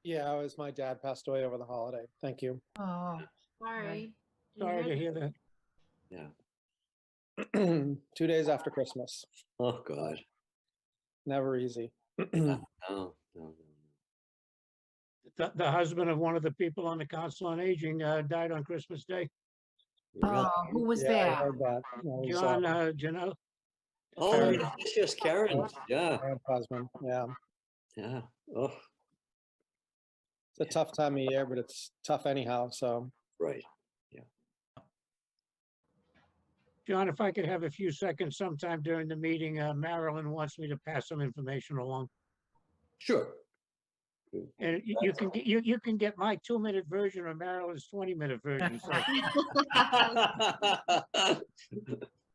Yeah, it was my dad passed away over the holiday. Thank you. Oh, Sorry. Didn't Sorry to hear hear that. Yeah. 2 days after Christmas. Oh, God. Never easy. No, no, no. The husband of one of the people on the Council on Aging died on Christmas Day. Really? who was Yeah, I that? heard that. That was, John Janelle. Oh, Karen. yes, Karen. Yeah, Karen's husband. Yeah, yeah. Oh, it's a tough time of year, but it's tough anyhow. So right. John, if I could have a few seconds sometime during the meeting, Marilyn wants me to pass some information along. Sure. And you can get my 2-minute version or Marilyn's 20-minute version. So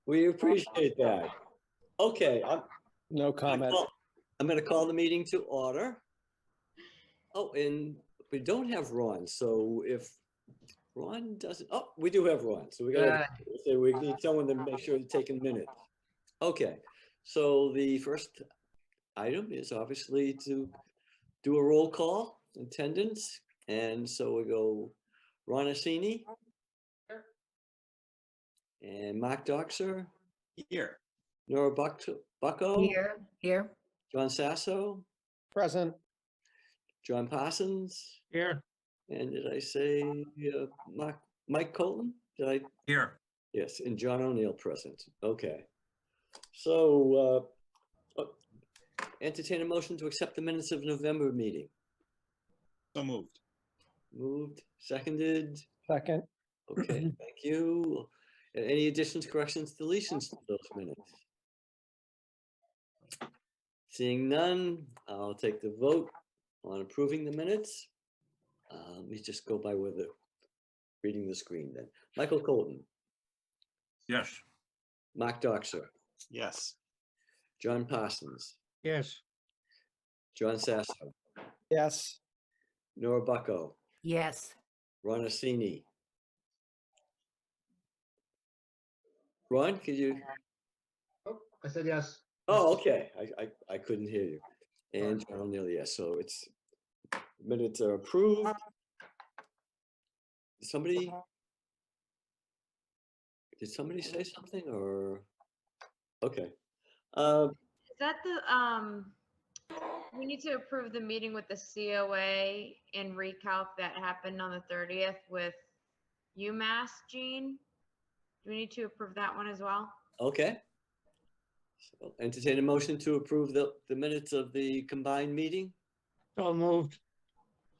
We appreciate that. Okay, no comment. I'm going to call the meeting to order. Oh, and we don't have Ron, so if Ron doesn't, oh, we do have Ron, so we got to say we need someone to make sure they're taking minutes. Okay, so the first item is obviously to do a roll call, attendance, and so we go Ron Assini and Mark Doxer, Here. Nora Bucko, Here. John Sasso, Present. John Parsons, here, and did I say Mike Colton? Did I? Here. Yes, and John O'Neill present. Okay. So entertain a motion to accept the minutes of November meeting. So moved. Moved, seconded. Second. Okay, thank you. Any additions, corrections, deletions to those minutes? Seeing none, I'll take the vote on approving the minutes. Let me just go by with it, reading the screen then. Michael Colton, Yes. Mark Doxer, Yes. John Parsons, yes, John Sasso, Yes. Nora Bucko, Yes. Ron Assini. Ron, could you? I said yes. Oh, okay. I couldn't hear you. And John O'Neill, yes. So it's minutes are approved. Did somebody say something or? Okay. Is that we need to approve the meeting with the COA and recalc that happened on the 30th with UMass, Gene? Do we need to approve that one as well? Okay. So entertain a motion to approve the minutes of the combined meeting. so moved.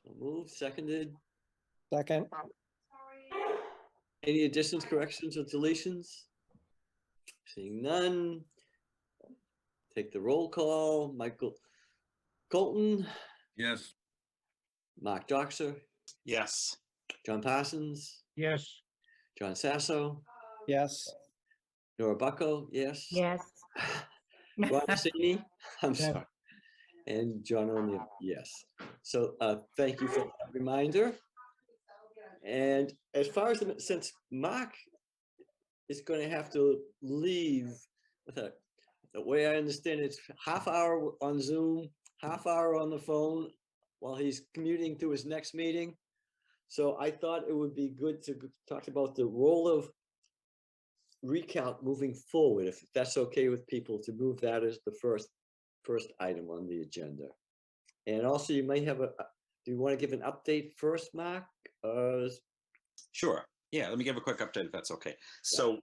So moved, seconded. Second. Any additions, corrections, or deletions? Seeing none. Take the roll call. Michael Colton, Yes. Mark Doxer, Yes. John Parsons, Yes, John Sasso, Yes. Nora Bucko, yes. Yes. Ron Assini, I'm Yes. sorry. And John O'Neill, yes. So thank you for that reminder. And as far as since Mark is going to have to leave, the way I understand it, it's half hour on Zoom, half hour on the phone while he's commuting to his next meeting. So I thought it would be good to talk about the role of recount moving forward, if that's okay with people, to move that as the first item on the agenda. And also you may have do you want to give an update first, Mark? Sure. Yeah, let me give a quick update if that's okay. So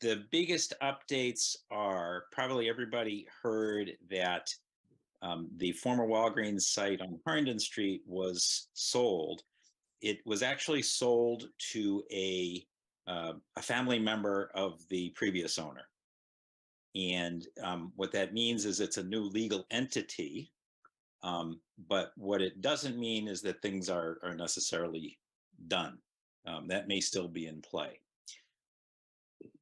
the biggest updates are probably everybody heard that the former Walgreens site on Herndon Street was sold. It was actually sold to a family member of the previous owner. And what that means is it's a new legal entity. But what it doesn't mean is that things are necessarily done. That may still be in play.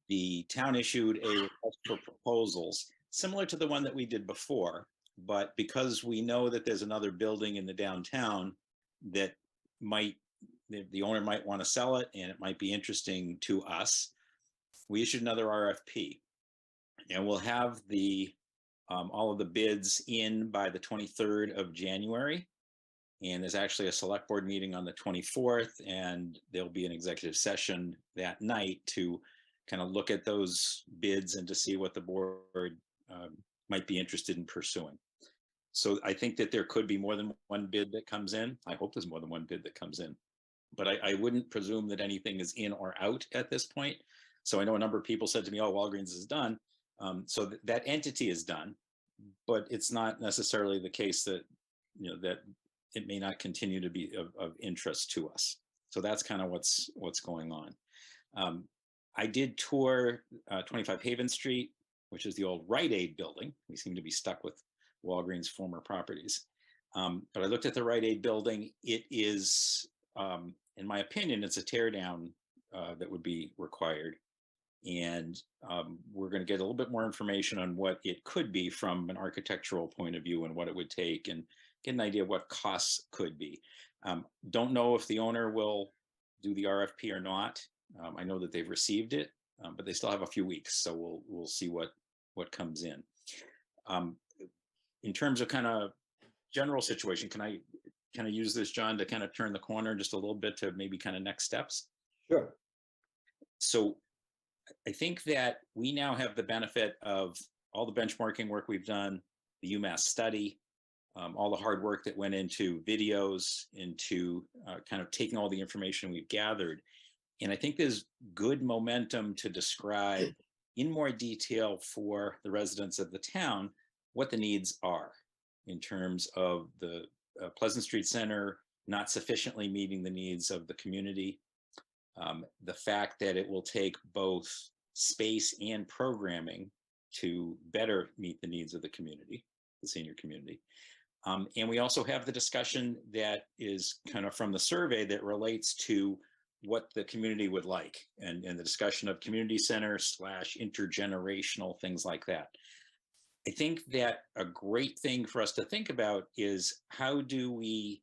The town issued a request for proposals similar to the one that we did before, but because we know that there's another building in the downtown that the owner might want to sell it and it might be interesting to us, we issued another RFP, and we'll have all of the bids in by the 23rd of January. And there's actually a select board meeting on the 24th, and there'll be an executive session that night to kind of look at those bids and to see what the board might be interested in pursuing. So I think that there could be more than one bid that comes in. I hope there's more than one bid that comes in. But I wouldn't presume that anything is in or out at this point. So I know a number of people said to me, oh, Walgreens is done. So that entity is done, but it's not necessarily the case that, that it may not continue to be of interest to us. So that's kind of what's going on. I did tour 25 Haven Street, which is the old Rite Aid building. We seem to be stuck with Walgreens' former properties. But I looked at the Rite Aid building. It is, in my opinion, it's a tear down that would be required. And we're going to get a little bit more information on what it could be from an architectural point of view and what it would take, and get an idea of what costs could be. Don't know if the owner will do the RFP or not. I know that they've received it, but they still have a few weeks, so we'll see what comes in. In terms of kind of general situation, can I use this, John, to kind of turn the corner just a little bit to maybe kind of next steps? Sure. So I think that we now have the benefit of all the benchmarking work we've done, the UMass study, all the hard work that went into videos, into kind of taking all the information we've gathered. And I think there's good momentum to describe in more detail for the residents of the town what the needs are in terms of the Pleasant Street Center not sufficiently meeting the needs of the community. The fact that it will take both space and programming to better meet the needs of the community, the senior community. And we also have the discussion that is kind of from the survey that relates to what the community would like, and the discussion of community center / intergenerational, things like that. I think that a great thing for us to think about is how do we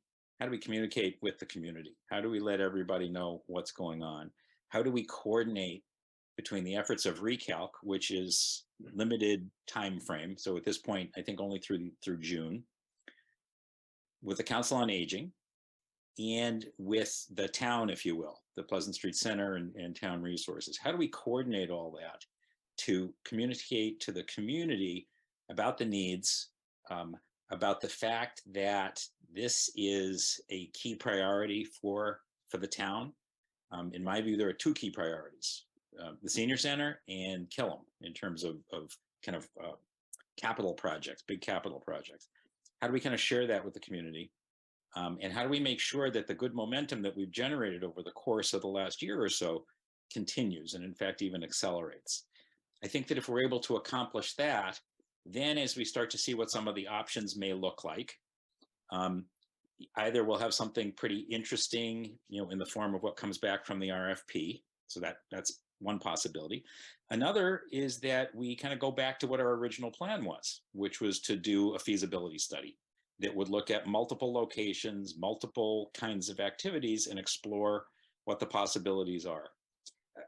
communicate with the community? How do we let everybody know what's going on? How do we coordinate between the efforts of Recalc, which is limited time frame? So at this point, I think only through June, with the Council on Aging, and with the town, if you will, the Pleasant Street Center and town resources. How do we coordinate all that to communicate to the community about the needs, about the fact that this is a key priority for the town? In my view, there are two key priorities: the senior center and Killam, in terms of kind of capital projects, big capital projects. How do we kind of share that with the community? And how do we make sure that the good momentum that we've generated over the course of the last year or so continues, and in fact even accelerates? I think that if we're able to accomplish that, then as we start to see what some of the options may look like, either we'll have something pretty interesting, in the form of what comes back from the RFP. So that's one possibility. Another is that we kind of go back to what our original plan was, which was to do a feasibility study that would look at multiple locations, multiple kinds of activities, and explore what the possibilities are.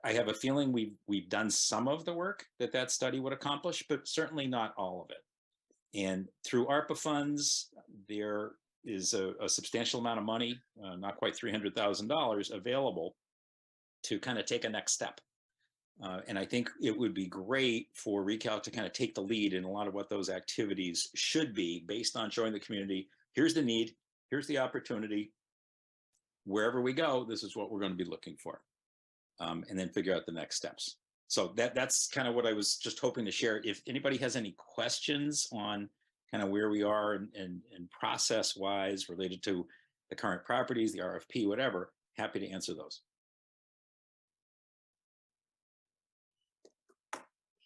I have a feeling we've done some of the work that study would accomplish, but certainly not all of it. And through ARPA funds, there is a substantial amount of money, not quite $300,000, available to kind of take a next step. And I think it would be great for Recalc to kind of take the lead in a lot of what those activities should be, based on showing the community, here's the need, here's the opportunity. Wherever we go, this is what we're going to be looking for. And then figure out the next steps. So that's kind of what I was just hoping to share. If anybody has any questions on kind of where we are and process-wise related to the current properties, the RFP, whatever, happy to answer those.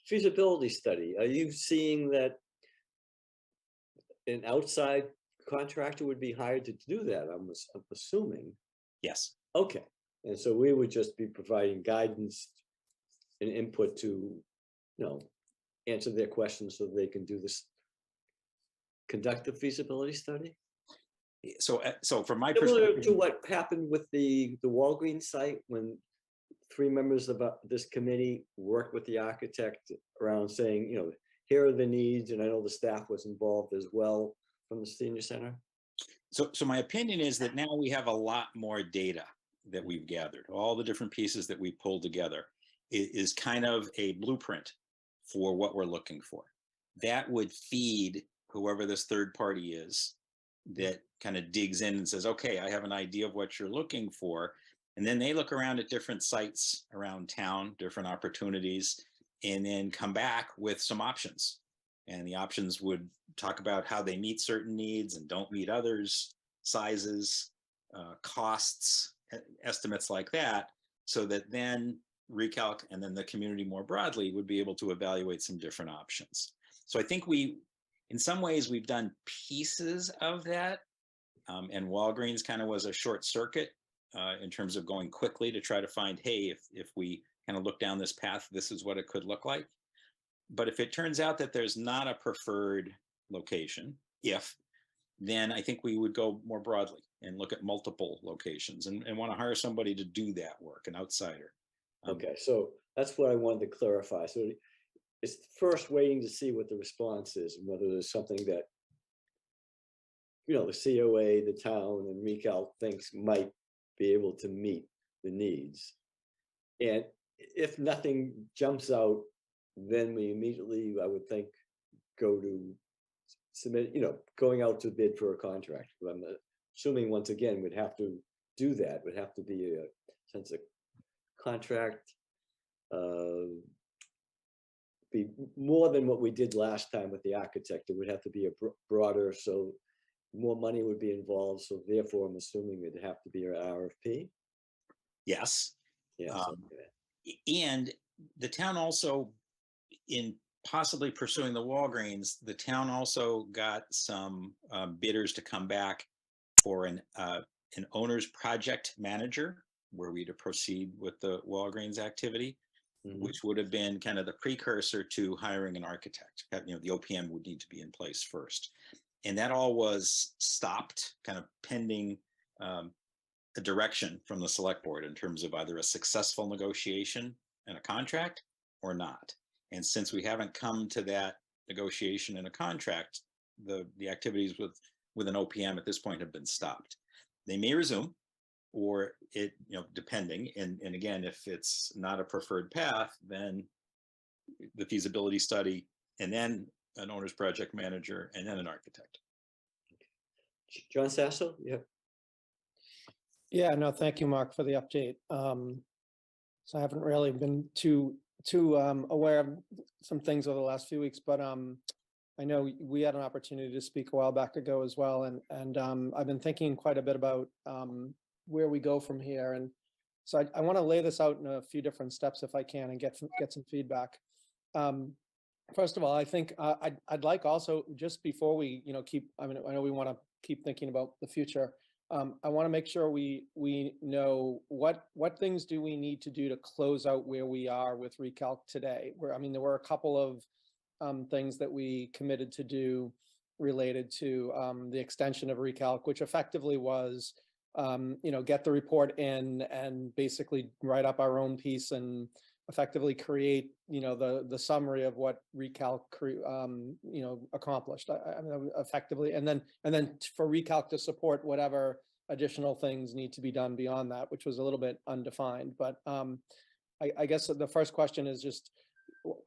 Feasibility study. Are you seeing that an outside contractor would be hired to do that? I'm assuming. Yes. Okay. And so we would just be providing guidance and input to, answer their questions so they can do this, conduct a feasibility study? So from my Similar perspective, to what happened with the Walgreens site, when 3 members of this committee worked with the architect around saying, here are the needs, and I know the staff was involved as well from the senior center. So my opinion is that now we have a lot more data that we've gathered. All the different pieces that we pulled together is kind of a blueprint for what we're looking for. That would feed whoever this third party is that kind of digs in and says, okay, I have an idea of what you're looking for. And then they look around at different sites around town, different opportunities, and then come back with some options. And the options would talk about how they meet certain needs and don't meet others, sizes, costs, estimates like that, so that then Recalc and then the community more broadly would be able to evaluate some different options. So I think in some ways, we've done pieces of that. And Walgreens kind of was a short circuit in terms of going quickly to try to find, hey, if we kind of look down this path, this is what it could look like. But if it turns out that there's not a preferred location, then I think we would go more broadly and look at multiple locations and want to hire somebody to do that work, an outsider. Okay, so that's what I wanted to clarify. So it's first waiting to see what the response is and whether there's something that, the COA, the town, and Recalc thinks might be able to meet the needs. And if nothing jumps out, then we immediately, I would think, go to submit, going out to bid for a contract. But I'm assuming, once again, we'd have to do that. Would have to be a sense of contract, be more than what we did last time with the architect. It would have to be a broader, so more money would be involved. So therefore, I'm assuming it'd have to be an RFP. Yes. Yeah. And the town also, in possibly pursuing the Walgreens, the town also got some bidders to come back for an owner's project manager, where we to proceed with the Walgreens activity, which would have been kind of the precursor to hiring an architect. The OPM would need to be in place first. And that all was stopped, kind of pending a direction from the select board in terms of either a successful negotiation and a contract or not. And since we haven't come to that negotiation and a contract, the activities with an OPM at this point have been stopped. They may resume, or it, depending. And again, if it's not a preferred path, then the feasibility study, and then an owner's project manager, and then an architect. John Sasso, yeah. Yeah, no, thank you, Mark, for the update. So I haven't really been too aware of some things over the last few weeks, but I know we had an opportunity to speak a while back ago as well, and I've been thinking quite a bit about where we go from here. And so I want to lay this out in a few different steps if I can, and get some feedback. First of all, I think I'd like also, just before we I know we want to keep thinking about the future. I want to make sure we know what things do we need to do to close out where we are with Recalc today. There were a couple of things that we committed to do related to the extension of Recalc, which effectively was get the report in and basically write up our own piece and effectively create the summary of what Recalc accomplished. Effectively, and then for Recalc to support whatever additional things need to be done beyond that, which was a little bit undefined. But I guess the first question is just,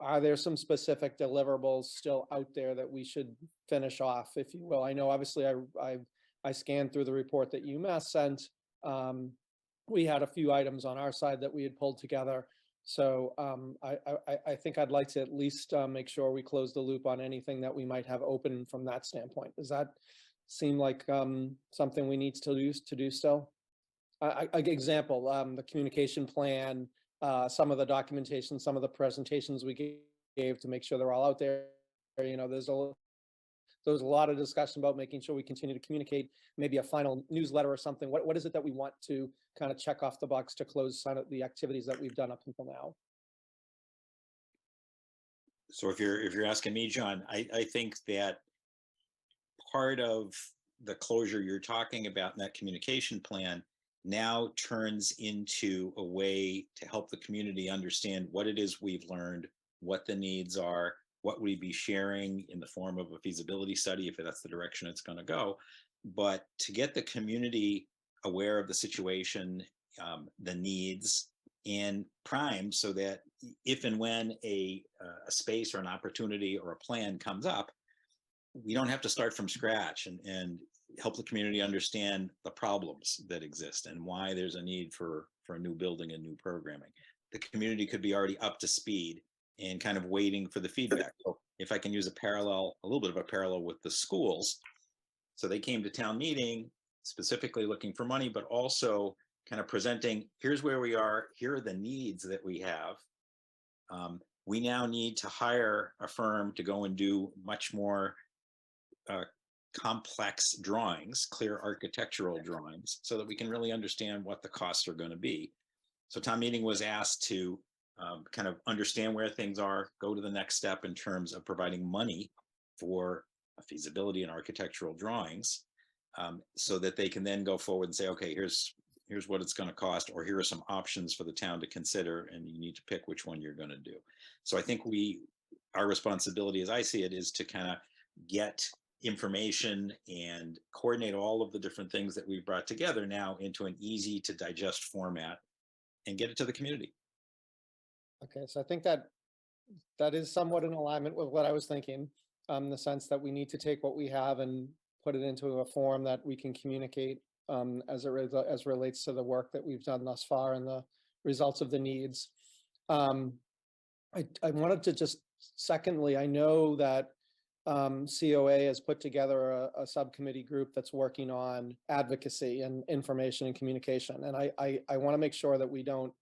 are there some specific deliverables still out there that we should finish off, if you will? I know obviously I scanned through the report that UMass sent. We had a few items on our side that we had pulled together. So I think I'd like to at least make sure we close the loop on anything that we might have open from that standpoint. Does that seem like something we need to do still? Example, the communication plan, some of the documentation, some of the presentations we gave to make sure they're all out there. There's a lot of discussion about making sure we continue to communicate, maybe a final newsletter or something. What is it that we want to kind of check off the box to close some of the activities that we've done up until now? So if you're asking me, John, I think that part of the closure you're talking about in that communication plan now turns into a way to help the community understand what it is we've learned, what the needs are, what we'd be sharing in the form of a feasibility study, if that's the direction it's going to go, but to get the community aware of the situation, the needs, and primed so that if and when a space or an opportunity or a plan comes up, we don't have to start from scratch and help the community understand the problems that exist and why there's a need for a new building and new programming. The community could be already up to speed and kind of waiting for the feedback. So if I can use a little bit of a parallel with the schools. So they came to town meeting specifically looking for money, but also kind of presenting, here's where we are, here are the needs that we have. We now need to hire a firm to go and do much more complex drawings, clear architectural drawings, so that we can really understand what the costs are going to be. So town meeting was asked to kind of understand where things are, go to the next step in terms of providing money for a feasibility and architectural drawings, so that they can then go forward and say, okay, here's what it's going to cost, or here are some options for the town to consider, and you need to pick which one you're going to do. So I think our responsibility, as I see it, is to kind of get information and coordinate all of the different things that we've brought together now into an easy to digest format and get it to the community. Okay, so I think that is somewhat in alignment with what I was thinking, in the sense that we need to take what we have and put it into a form that we can communicate as relates to the work that we've done thus far and the results of the needs. I wanted to just, secondly, I know that COA has put together a subcommittee group that's working on advocacy and information and communication. And I want to make sure that we don't,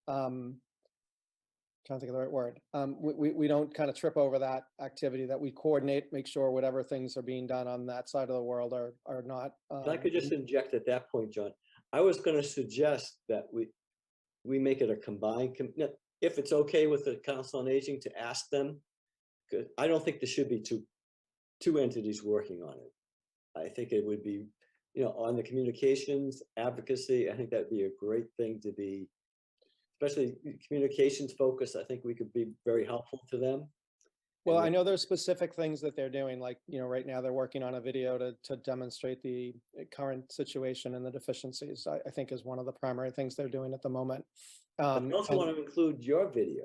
trying to think of the right word, we don't kind of trip over that activity, that we coordinate, make sure whatever things are being done on that side of the world are not. If I could just inject at that point, John, I was going to suggest that we make it a combined, if it's okay with the Council on Aging to ask them, because I don't think there should be two entities working on it. I think it would be, on the communications, advocacy, I think that'd be a great thing to be, especially communications focus. I think we could be very helpful to them. Well, I know there's specific things that they're doing, like, right now they're working on a video to demonstrate the current situation and the deficiencies, I think is one of the primary things they're doing at the moment. I also want to include your video.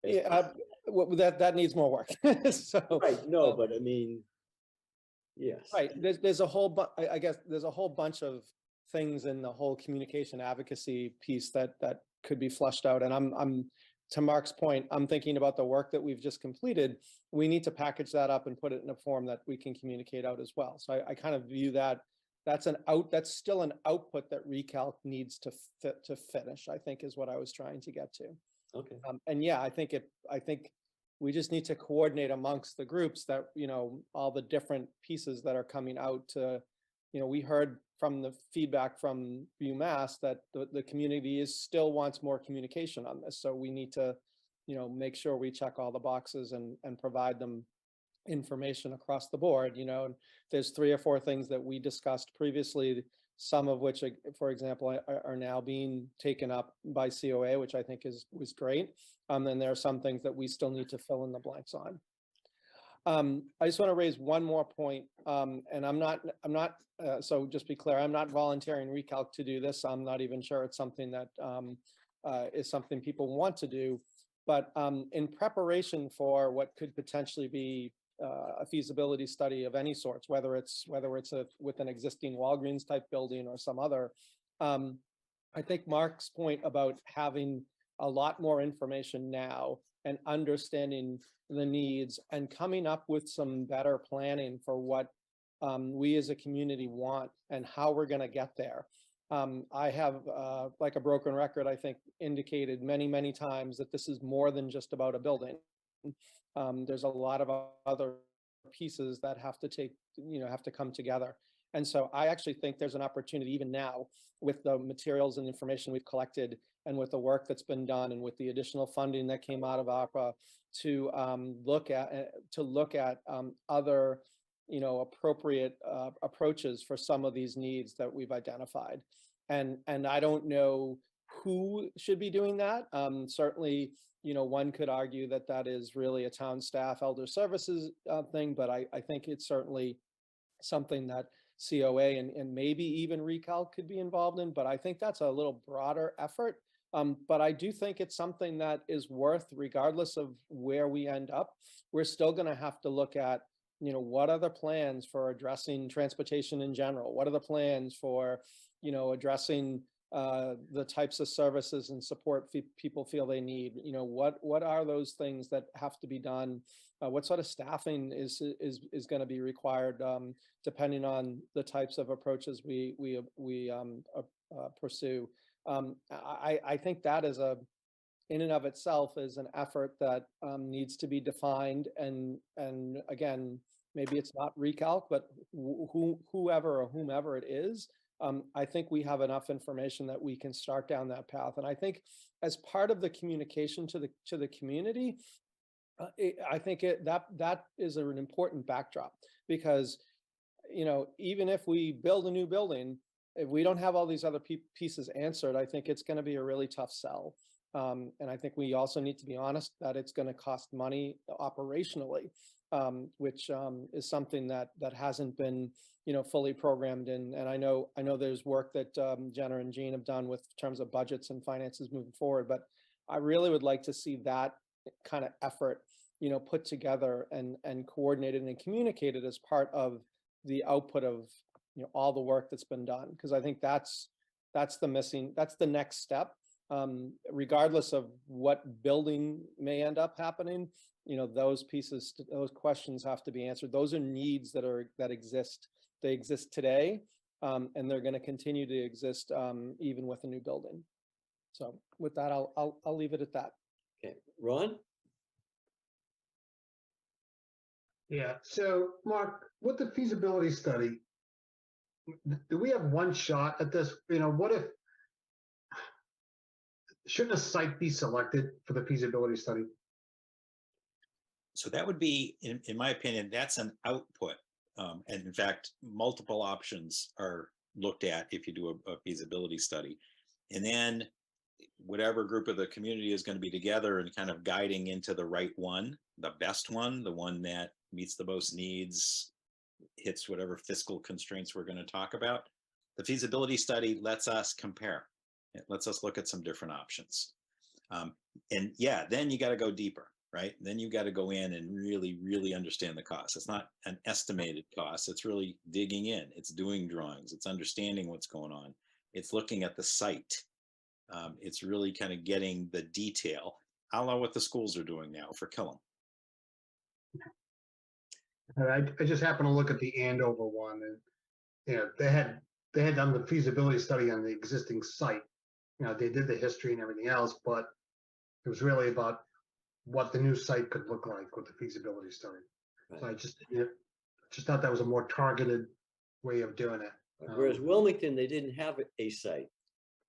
Yeah, that needs more work. So, right, no, but I mean, yes. Right, there's a whole I guess there's a whole bunch of things in the whole communication advocacy piece that could be flushed out. And I'm to Mark's point, I'm thinking about the work that we've just completed. We need to package that up and put it in a form that we can communicate out as well. So I kind of view that's still an output that Recalc needs to finish, I think, is what I was trying to get to. Okay. And yeah, I think we just need to coordinate amongst the groups that, all the different pieces that are coming out to, we heard from the feedback from UMass that the community still wants more communication on this. So we need to, make sure we check all the boxes and provide them information across the board. And there's 3 or 4 things that we discussed previously, some of which, for example, are now being taken up by COA, which I think was great. Then there are some things that we still need to fill in the blanks on. I just want to raise one more point, and I'm not, so just be clear, I'm not volunteering Recalc to do this. I'm not even sure it's something that is something people want to do, but in preparation for what could potentially be a feasibility study of any sorts, whether it's with an existing Walgreens type building or some other, I think Mark's point about having a lot more information now and understanding the needs and coming up with some better planning for what we as a community want and how we're going to get there. I have, like a broken record, I think, indicated many, many times that this is more than just about a building. There's a lot of other pieces that have to come together. And so I actually think there's an opportunity even now with the materials and information we've collected and with the work that's been done and with the additional funding that came out of ARPA to look at other, appropriate approaches for some of these needs that we've identified. And I don't know who should be doing that. Certainly, one could argue that is really a town staff, elder services thing, but I think it's certainly something that COA and maybe even Recalc could be involved in, but I think that's a little broader effort. But I do think it's something that is worth, regardless of where we end up, we're still going to have to look at, what are the plans for addressing transportation in general? What are the plans for, addressing the types of services and support people feel they need? What are those things that have to be done? What sort of staffing is going to be required, depending on the types of approaches we pursue? I think that is in and of itself is an effort that needs to be defined, and again, maybe it's not Recalc, but whoever or whomever it is, I think we have enough information that we can start down that path. And I think as part of the communication to the community, I think that is an important backdrop, because even if we build a new building, if we don't have all these other pieces answered, I think it's going to be a really tough sell. And I think we also need to be honest that it's going to cost money operationally, which is something that hasn't been fully programmed in. And I know there's work that Jenna and Jean have done with terms of budgets and finances moving forward, but I really would like to see that kind of effort put together and coordinated and communicated as part of the output of all the work that's been done, because I think that's the next step. Regardless of what building may end up happening, those questions have to be answered. Those are needs that exist. They exist today, and they're going to continue to exist even with a new building. So with that, I'll leave it at that. Okay, Ron? Yeah, so Mark, with the feasibility study, do we have one shot at this? What if, shouldn't a site be selected for the feasibility study? So that would be, in my opinion, that's an output. And in fact, multiple options are looked at if you do a feasibility study. And then whatever group of the community is going to be together and kind of guiding into the right one, the best one, the one that meets the most needs, hits whatever fiscal constraints we're going to talk about. The feasibility study lets us compare. It lets us look at some different options. And yeah, then you got to go deeper, right? Then you got to go in and really, really understand the cost. It's not an estimated cost. It's really digging in. It's doing drawings. It's understanding what's going on. It's looking at the site. It's really kind of getting the detail, a la what the schools are doing now for Killam. I just happened to look at the Andover one, and they had done the feasibility study on the existing site. They did the history and everything else, but it was really about what the new site could look like with the feasibility study. Right. So I just thought that was a more targeted way of doing it. Whereas Wilmington, they didn't have a site.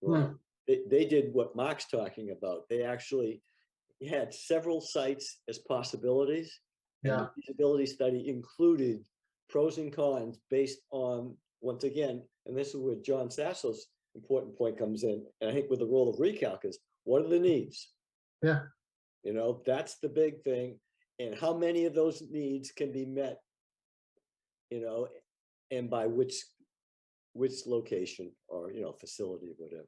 Right. They did what Mark's talking about. They actually had several sites as possibilities. And the feasibility study included pros and cons based on, once again, and this is where John Sasso's important point comes in, and I think with the role of Recalc is, what are the needs? Yeah. That's the big thing. And how many of those needs can be met, and by which location or, facility or whatever.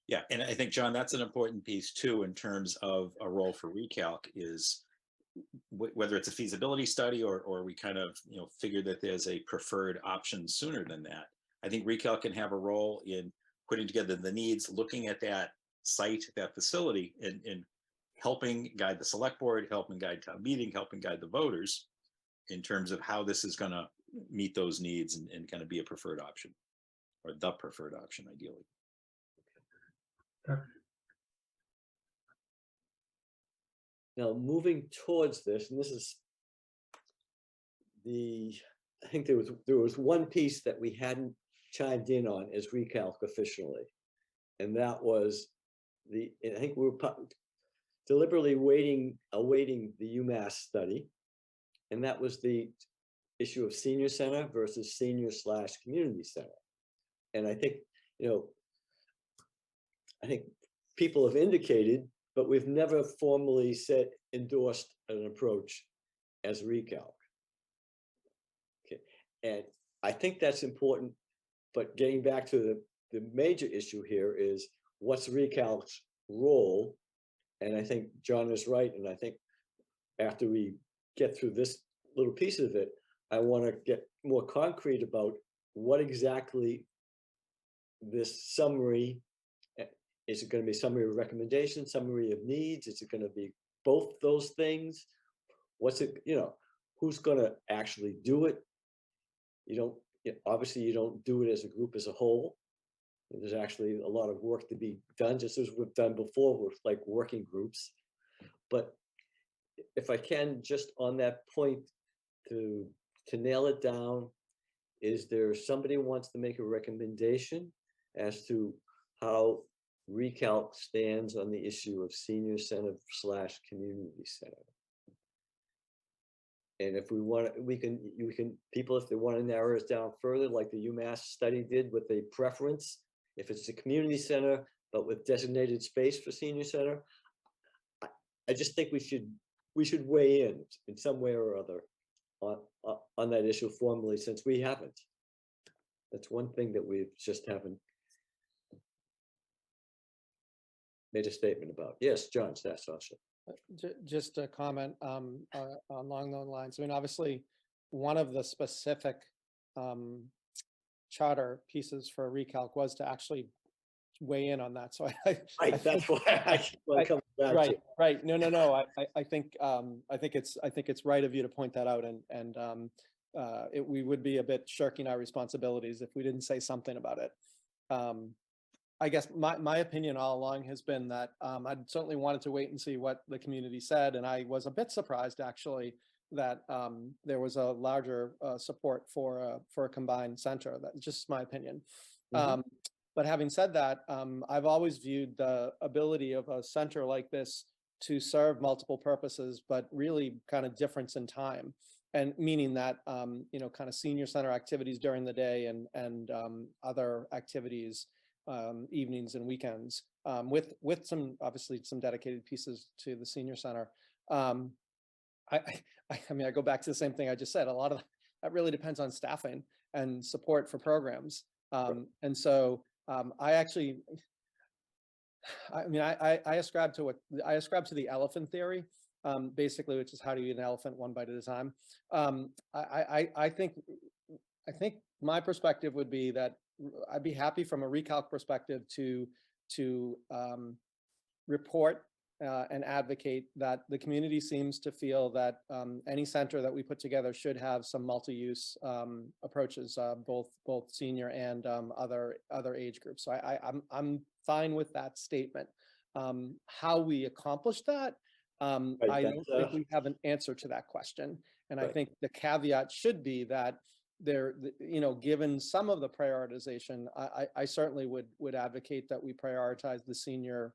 Yeah, and I think, John, that's an important piece too, in terms of a role for Recalc, is whether it's a feasibility study or we kind of, figure that there's a preferred option sooner than that. I think Recalc can have a role in putting together the needs, looking at that site, that facility, and helping guide the select board, helping guide town meeting, helping guide the voters in terms of how this is going to meet those needs and kind of be a preferred option, or the preferred option, ideally. Now, moving towards this, and this is I think there was one piece that we hadn't chimed in on as Recalc officially, and that was I think we were deliberately awaiting the UMass study, and that was the issue of senior center versus senior/community center. And I think, people have indicated, but we've never formally endorsed an approach as Recalc. Okay, and I think that's important, but getting back to the major issue here is what's Recalc's role? And I think John is right, and I think after we get through this little piece of it, I want to get more concrete about what exactly this summary, is it going to be summary of recommendations, summary of needs? Is it going to be both those things? What's it, who's going to actually do it? Obviously you don't do it as a group as a whole. There's actually a lot of work to be done, just as we've done before with like working groups. But if I can, just on that point, to nail it down, is there somebody who wants to make a recommendation as to how Recalc stands on the issue of senior center / community center? And if we want, we can, people, if they want to narrow it down further, like the UMass study did with a preference, if it's a community center, but with designated space for senior center, I just think we should weigh in some way or other on that issue formally, since we haven't. That's one thing that we just haven't made a statement about. Yes, John, that's awesome. Just a comment along those lines. I mean, obviously, one of the specific charter pieces for Recalc was to actually weigh in on that. So Right, that's why I come back to. Right. No. I think it's right of you to point that out, and we would be a bit shirking our responsibilities if we didn't say something about it. I guess my opinion all along has been that I'd certainly wanted to wait and see what the community said, and I was a bit surprised actually that there was a larger support for a combined center. That's just my opinion. Mhm. But having said that, I've always viewed the ability of a center like this to serve multiple purposes, but really kind of difference in time, and meaning that kind of senior center activities during the day and other activities evenings and weekends, with some obviously some dedicated pieces to the senior center. I mean, I go back to the same thing I just said. A lot of that really depends on staffing and support for programs. And so I ascribe to the elephant theory, basically, which is how do you eat an elephant one bite at a time. I think my perspective would be that I'd be happy from a Recalc perspective to report and advocate that the community seems to feel that any center that we put together should have some multi-use approaches, both senior and other age groups. So I'm fine with that statement. How we accomplish that, I don't think we have an answer to that question. And I think the caveat should be that there, given some of the prioritization, I certainly would advocate that we prioritize the senior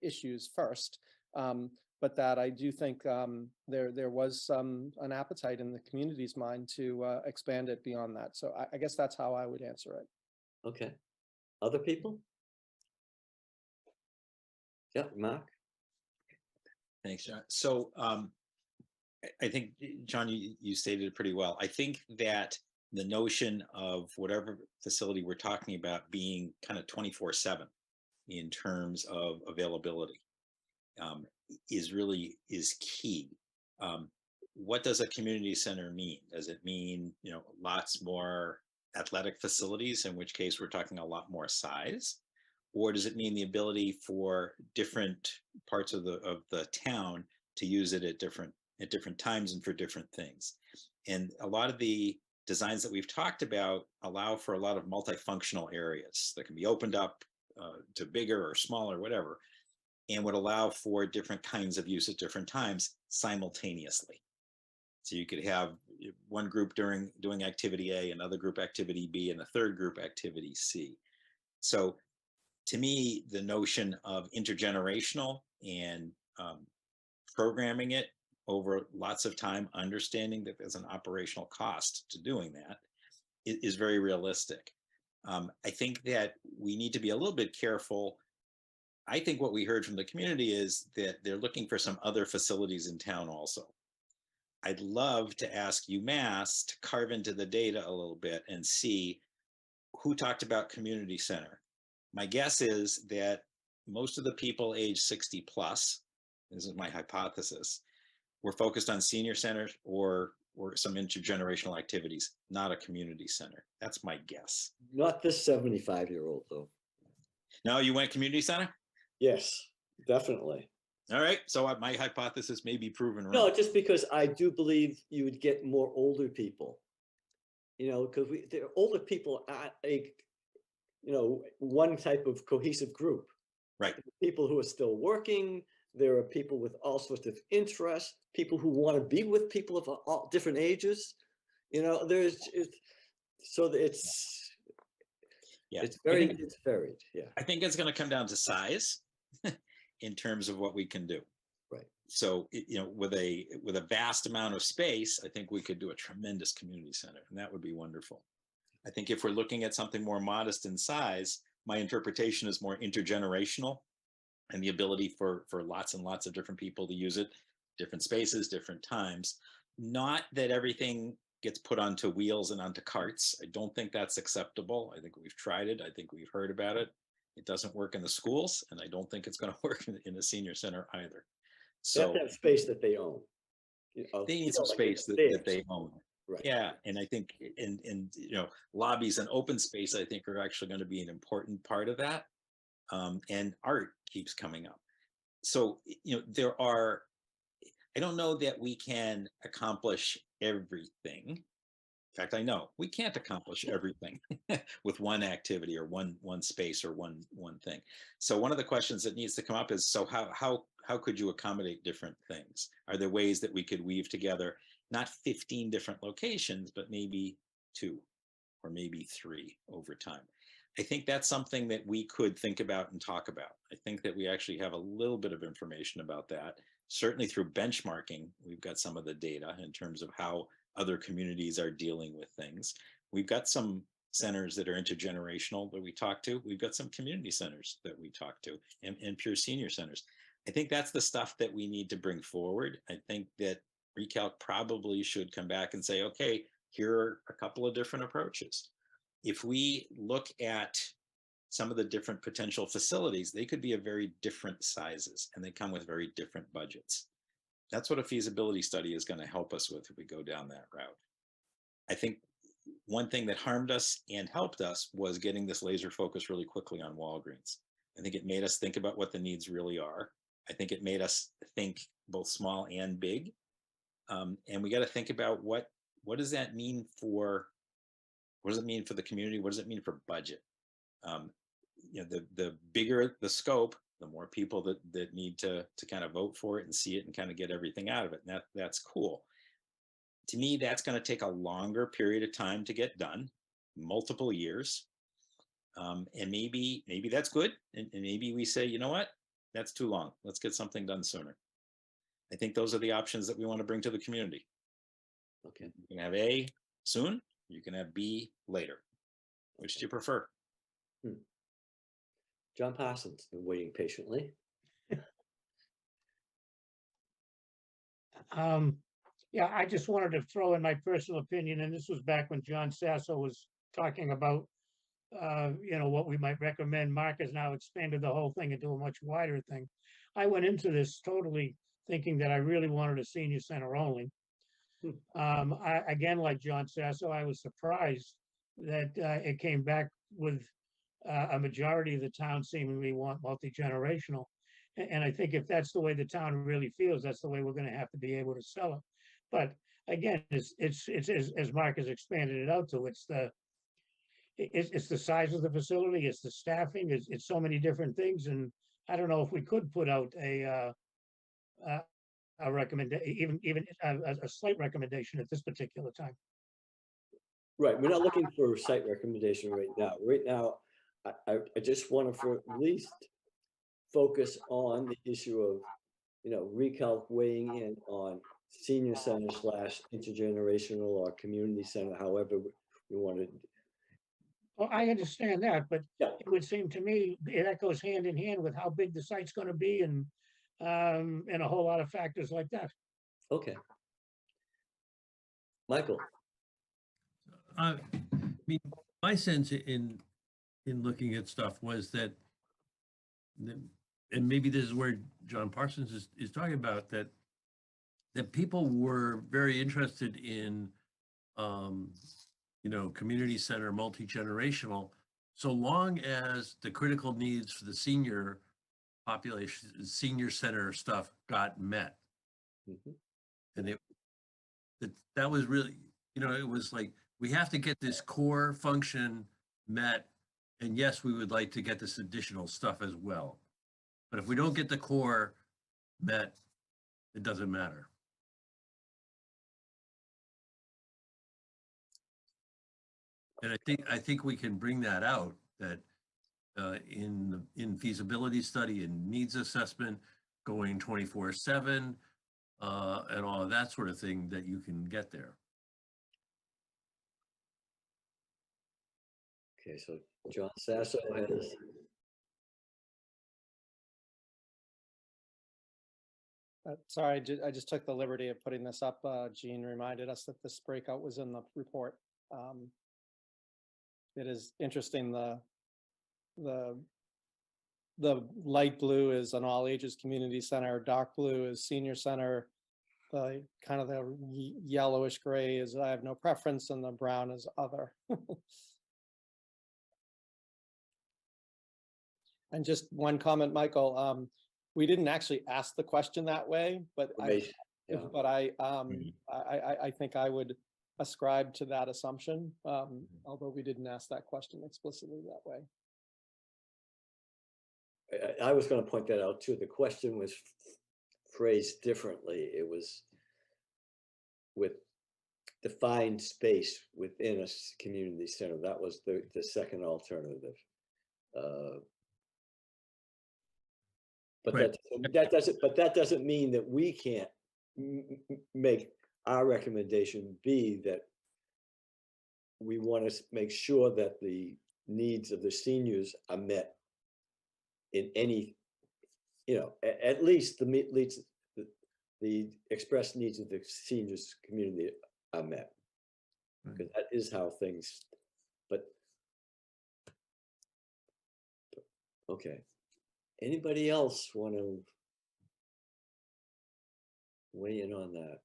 issues first, but that I do think there was an appetite in the community's mind to expand it beyond that. So I guess that's how I would answer it. Okay. Other people? Yeah, Mark? Thanks, John. So I think, John, you stated it pretty well. I think that the notion of whatever facility we're talking about being kind of 24/7 in terms of availability is key. What does a community center mean? Does it mean, lots more athletic facilities, in which case we're talking a lot more size? Or does it mean the ability for different parts of the town to use it at different times and for different things? And a lot of the designs that we've talked about allow for a lot of multifunctional areas that can be opened up to bigger or smaller, whatever, and would allow for different kinds of use at different times simultaneously. So you could have one group doing activity A, another group activity B, and a third group activity C. So to me, the notion of intergenerational and programming it over lots of time, understanding that there's an operational cost to doing that, is very realistic. I think that we need to be a little bit careful. I think what we heard from the community is that they're looking for some other facilities in town also. I'd love to ask UMass to carve into the data a little bit and see who talked about community center. My guess is that most of the people age 60 plus, this is my hypothesis, were focused on senior centers or some intergenerational activities, not a community center. That's my guess. Not this 75-year-old though. No, you went community center? Yes, definitely. All right, so my hypothesis may be proven wrong. No, just because I do believe you would get more older people. Because the older people are one type of cohesive group. Right. People who are still working. There are people with all sorts of interests. People who want to be with people of all different ages. It's varied. Yeah. I think it's going to come down to size in terms of what we can do. Right. So, with a vast amount of space, I think we could do a tremendous community center, and that would be wonderful. I think if we're looking at something more modest in size, my interpretation is more intergenerational and the ability for lots and lots of different people to use it, different spaces, different times. Not that everything gets put onto wheels and onto carts. I don't think that's acceptable. I think we've tried it. I think we've heard about it. It doesn't work in the schools, and I don't think it's going to work in a senior center either. They have to have space that they own. They need some space that they own. Right. Yeah, and I think in lobbies and open space, I think are actually going to be an important part of that. And art keeps coming up. So I don't know that we can accomplish everything. In fact, I know we can't accomplish everything with one activity or one space or one thing. So one of the questions that needs to come up is, so how could you accommodate different things? Are there ways that we could weave together not 15 different locations, but maybe 2 or maybe 3 over time? I think that's something that we could think about and talk about. I think that we actually have a little bit of information about that. Certainly through benchmarking, we've got some of the data in terms of how other communities are dealing with things. We've got some centers that are intergenerational that we talk to. We've got some community centers that we talk to, and pure senior centers. I think that's the stuff that we need to bring forward. I think that Recalc probably should come back and say, okay, here are a couple of different approaches. If we look at some of the different potential facilities, they could be of very different sizes, and they come with very different budgets. That's what a feasibility study is going to help us with if we go down that route. I think one thing that harmed us and helped us was getting this laser focus really quickly on Walgreens. I think it made us think about what the needs really are. I think it made us think both small and big. And we got to think about what does that mean for, what does it mean for the community? What does it mean for budget? The bigger the scope, the more people that need to kind of vote for it and see it and kind of get everything out of it. And that's cool. To me, that's going to take a longer period of time to get done, multiple years. And maybe that's good. And maybe we say, you know what, that's too long. Let's get something done sooner. I think those are the options that we want to bring to the community. Okay. You can have A soon, you can have B later. Which do you prefer? John Parsons been waiting patiently. Yeah, I just wanted to throw in my personal opinion, and this was back when John Sasso was talking about, what we might recommend. Mark has now expanded the whole thing into a much wider thing. I went into this totally thinking that I really wanted a senior center only. Again, like John Sasso, I was surprised that it came back with a majority of the town seemingly want multi-generational. And I think if that's the way the town really feels, that's the way we're going to have to be able to sell it. But again, it's as Mark has expanded it out to, it's the size of the facility, it's the staffing, it's so many different things. And I don't know if we could put out a recommendation, even a slight recommendation at this particular time. Right. We're not looking for a site recommendation right now. Right now, I just want to for at least focus on the issue of, Recalc weighing in on senior center / intergenerational or community center, however we want to. Well, I understand that, but Yeah. it would seem to me that goes hand in hand with how big the site's going to be and a whole lot of factors like that. Okay. Michael, I mean, my sense in looking at stuff was that, and maybe this is where John Parsons is talking about, that people were very interested in, community center, multi-generational, so long as the critical needs for the senior population, senior center stuff got met. Mhm. And that was really, it was like, we have to get this core function met. And yes, we would like to get this additional stuff as well. But if we don't get the core met, it doesn't matter. And I think we can bring that out, that in feasibility study and needs assessment, going 24/7, and all of that sort of thing, that you can get there. okay, so John Sasso has, Sorry, I just took the liberty of putting this up. Jean reminded us that this breakout was in the report. It is interesting, the light blue is an all ages community center, dark blue is senior center, the kind of the yellowish gray is I have no preference, and the brown is other. And just one comment, Michael, we didn't actually ask the question that way, but Right, yeah. I think I would ascribe to that assumption, although we didn't ask that question explicitly that way. I was going to point that out too. The question was phrased differently. It was with defined space within a community center. That was the second alternative. But Right. that doesn't mean that we can't make our recommendation be that we want to make sure that the needs of the seniors are met in any, at least the expressed needs of the seniors community are met. Because that is how things, but okay. Anybody else want to weigh in on that?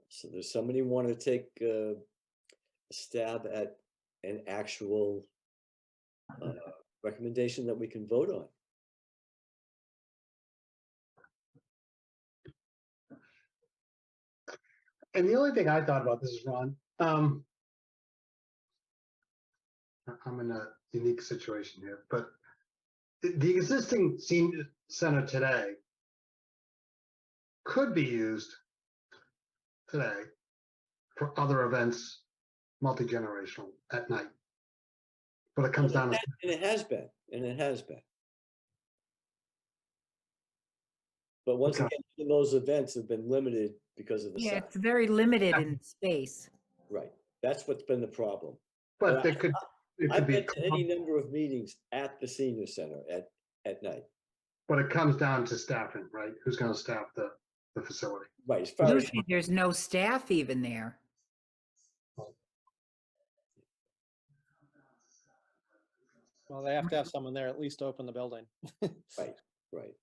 So does somebody want to take a stab at an actual recommendation that we can vote on? And the only thing I thought about this is, Ron, I'm in a unique situation here, but the existing senior center today could be used today for other events, multi-generational at night. But it comes down to, And it has been. But once Okay. again, those events have been limited because of the Yeah, size. it's very limited in space. Right. That's what's been the problem. but it could I've be, been to any number of meetings at the senior center at night. but it comes down to staffing, right? Who's going to staff the facility? Right. As far as Usually there's no staff even there. Well, they have to have someone there at least to open the building. right.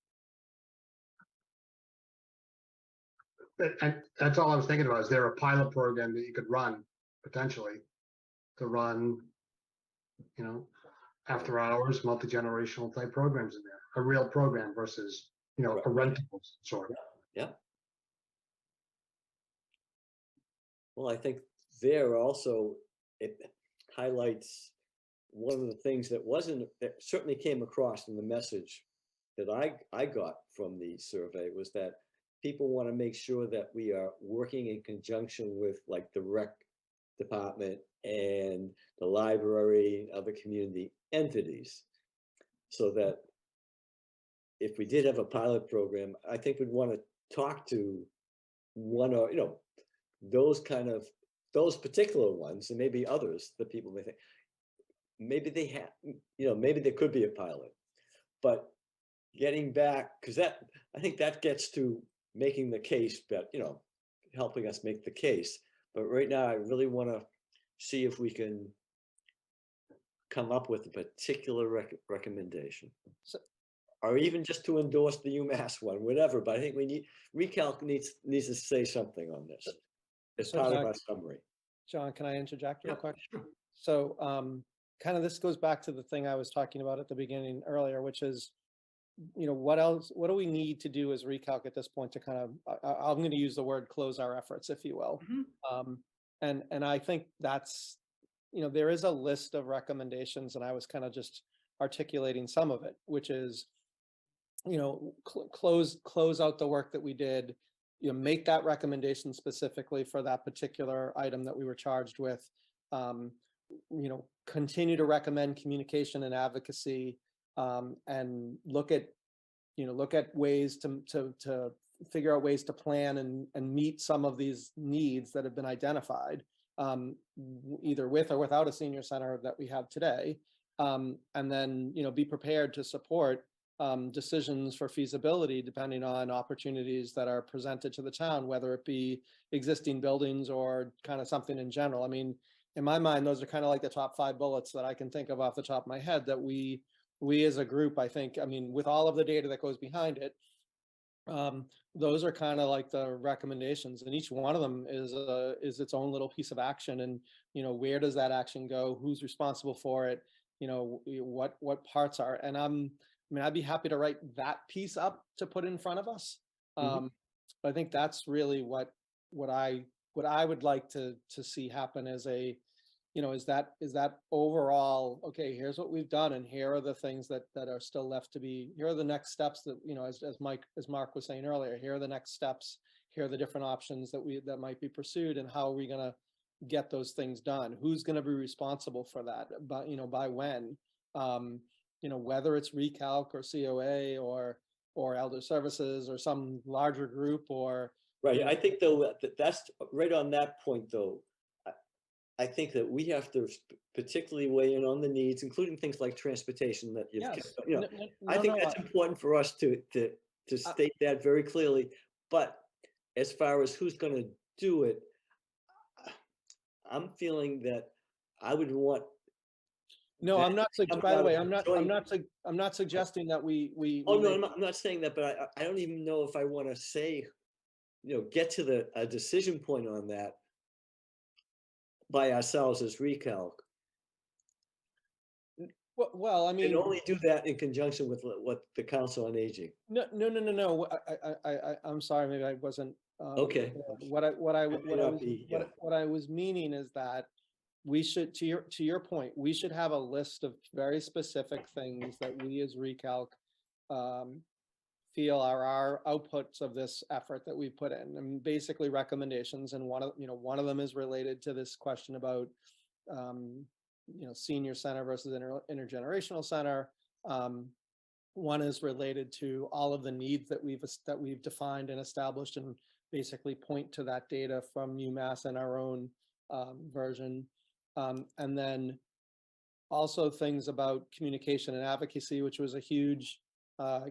And that's all I was thinking about. Is there a pilot program that you could run potentially to run, after hours, multi-generational type programs in there? A real program versus, Right. a rental sort of. Yeah. Well, I think there also it highlights one of the things that certainly came across in the message that I got from the survey was that people want to make sure that we are working in conjunction with like the rec department and the library, other community entities, so that if we did have a pilot program, I think we'd want to talk to one or, those particular ones, and maybe others that people may think, maybe they have, maybe there could be a pilot. But getting back, because I think that gets to making the case, but, helping us make the case. But right now, I really want to see if we can come up with a particular recommendation. So- Or even just to endorse the UMass one, whatever, but I think we need, Recalc needs to say something on this as So, part of our summary. John, can I interject real Yeah, quick? sure. So kind of this goes back to the thing I was talking about at the beginning earlier, which is, what else, what do we need to do as Recalc at this point to kind of, I'm going to use the word close our efforts, if you will. And I think that's, there is a list of recommendations, and I was kind of just articulating some of it, which is, close out the work that we did, make that recommendation specifically for that particular item that we were charged with. Continue to recommend communication and advocacy, and look at ways to figure out ways to plan and meet some of these needs that have been identified, either with or without a senior center that we have today. And then, be prepared to support decisions for feasibility depending on opportunities that are presented to the town, whether it be existing buildings or kind of something in general. I mean, in my mind, those are kind of like the top 5 bullets that I can think of off the top of my head that we as a group, I think, with all of the data that goes behind it, those are kind of like the recommendations, and each one of them is its own little piece of action. And, where does that action go? Who's responsible for it? What parts are, and I'd be happy to write that piece up to put in front of us. But I think that's really what I would like to see happen as a, is that overall, okay, here's what we've done, and here are the things that are still left to be, here are the next steps that, as Mark was saying earlier, here are the next steps, here are the different options that might be pursued, and how are we gonna get those things done? Who's gonna be responsible for that? But, by when? Whether it's Recalc or COA or Elder Services or some larger group or. Right, I think though, that's right on that point though. I think that we have to particularly weigh in on the needs, including things like transportation that you've, Yes. I think that's important for us to state that very clearly. But as far as who's going to do it, I'm feeling that I would want. No, I'm not, by the way, I'm not suggesting that we. Oh, no, I'm not saying that, but I don't even know if I want to say, get to a decision point on that by ourselves as Recalc. Well, I mean. And only do that in conjunction with what the Council on Aging. No. I'm sorry, maybe I wasn't. Okay. What I was meaning is that we should, to your point, we should have a list of very specific things that we as Recalc feel are our outputs of this effort that we put in, and basically recommendations. And one of them is related to this question about senior center versus intergenerational center. One is related to all of the needs that we've defined and established, and basically point to that data from UMass and our own version. And then also things about communication and advocacy, which was a huge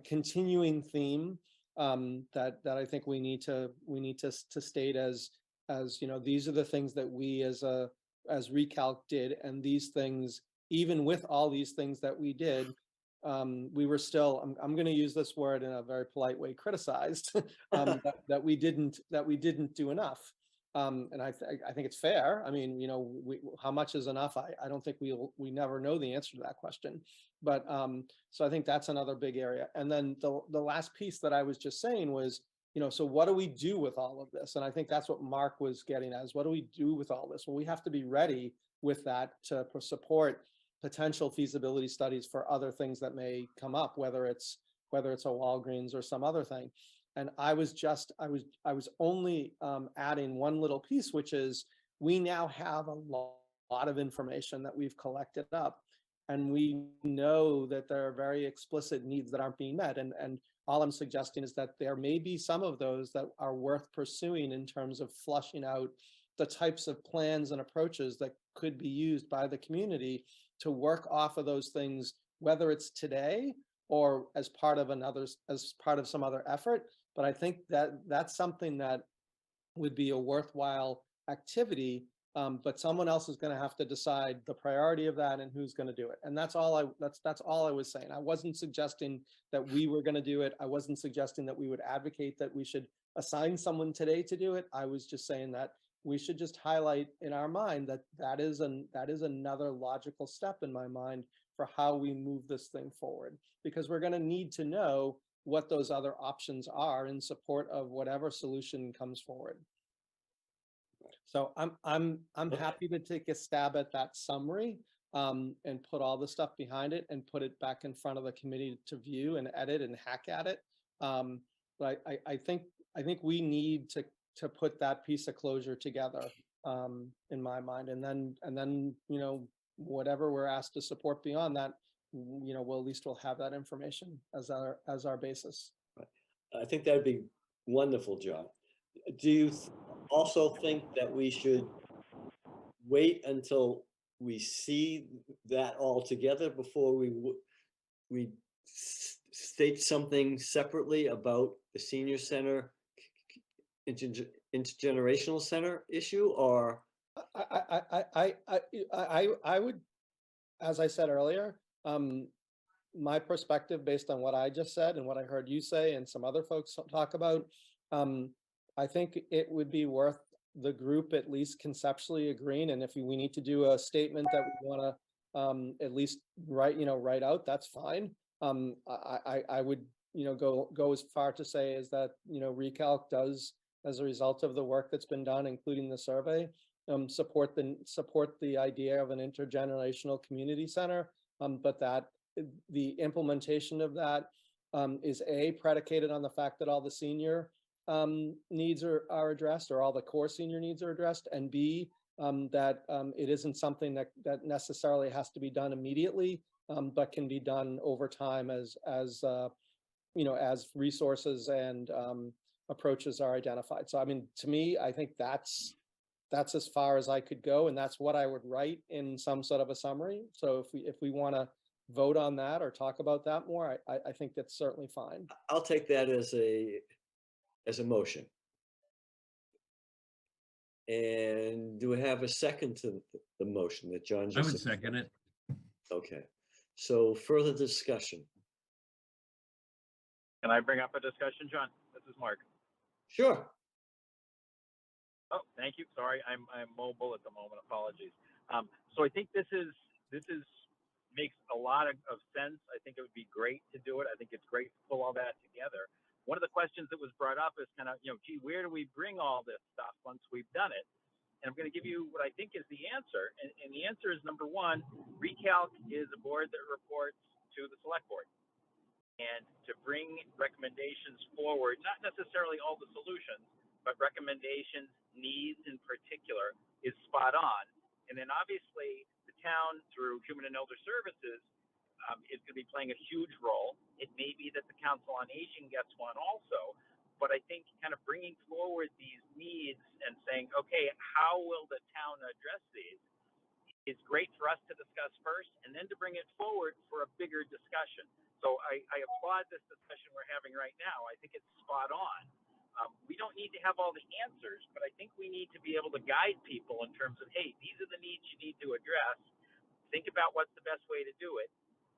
continuing theme that I think we need to state as these are the things that we as Recalc did, and these things, even with all these things that we did, we were still, I'm going to use this word in a very polite way, criticized that we didn't do enough. And I think it's fair. I mean, how much is enough? I don't think we never know the answer to that question. But so I think that's another big area. And then the last piece that I was just saying was, so what do we do with all of this? And I think that's what Mark was getting at, is what do we do with all this? Well, we have to be ready with that to support potential feasibility studies for other things that may come up, whether it's a Walgreens or some other thing. And I was only adding one little piece, which is we now have a lot of information that we've collected up, and we know that there are very explicit needs that aren't being met. And all I'm suggesting is that there may be some of those that are worth pursuing in terms of flushing out the types of plans and approaches that could be used by the community to work off of those things, whether it's today or as part of some other effort. But I think that that's something that would be a worthwhile activity. But someone else is going to have to decide the priority of that and who's going to do it. And that's all I was saying. I wasn't suggesting that we were going to do it. I wasn't suggesting that we would advocate that we should assign someone today to do it. I was just saying that we should just highlight in our mind that that is another logical step in my mind for how we move this thing forward, because we're going to need to know what those other options are in support of whatever solution comes forward. So I'm Okay. happy to take a stab at that summary and put all the stuff behind it and put it back in front of the committee to view and edit and hack at it. But I think we need to put that piece of closure together in my mind, and then whatever we're asked to support beyond that, we'll at least we'll have that information as our basis. I think that'd be wonderful, John. Do you also think that we should wait until we see that all together before we state something separately about the senior center intergenerational center issue? Or I would, as I said earlier, my perspective based on what I just said and what I heard you say and some other folks talk about, I think it would be worth the group at least conceptually agreeing. And if we need to do a statement that we want to at least write out, that's fine. I would go as far to say is that Recalc does, as a result of the work that's been done, including the survey, support the idea of an intergenerational community center, but that the implementation of that is predicated on the fact that all the senior needs are addressed, or all the core senior needs are addressed, and B, that it isn't something that necessarily has to be done immediately, but can be done over time as resources and approaches are identified. So I mean, to me, I think that's as far as I could go, and that's what I would write in some sort of a summary. So if we want to vote on that or talk about that more, I think that's certainly fine. I'll take that as a motion. And do we have a second to the motion that John I just would second it. Okay, so further discussion. Can I bring up a discussion, John? This is Mark. Sure. Oh, thank you. Sorry, I'm mobile at the moment. Apologies. So I think this makes a lot of sense. I think it would be great to do it. I think it's great to pull all that together. One of the questions that was brought up is kind of, gee, where do we bring all this stuff once we've done it? And I'm going to give you what I think is the answer. And the answer is, number one, Recalc is a board that reports to the select board. And to bring recommendations forward, not necessarily all the solutions, but recommendations, needs in particular, is spot on. And then obviously the town, through Human and Elder Services, is going to be playing a huge role. It may be that the Council on Aging gets one also, but I think kind of bringing forward these needs and saying, okay, how will the town address these, is great for us to discuss first, and then to bring it forward for a bigger discussion. So I applaud this discussion we're having right now. I think it's spot on. We don't need to have all the answers, but I think we need to be able to guide people in terms of, hey, these are the needs you need to address. Think about what's the best way to do it.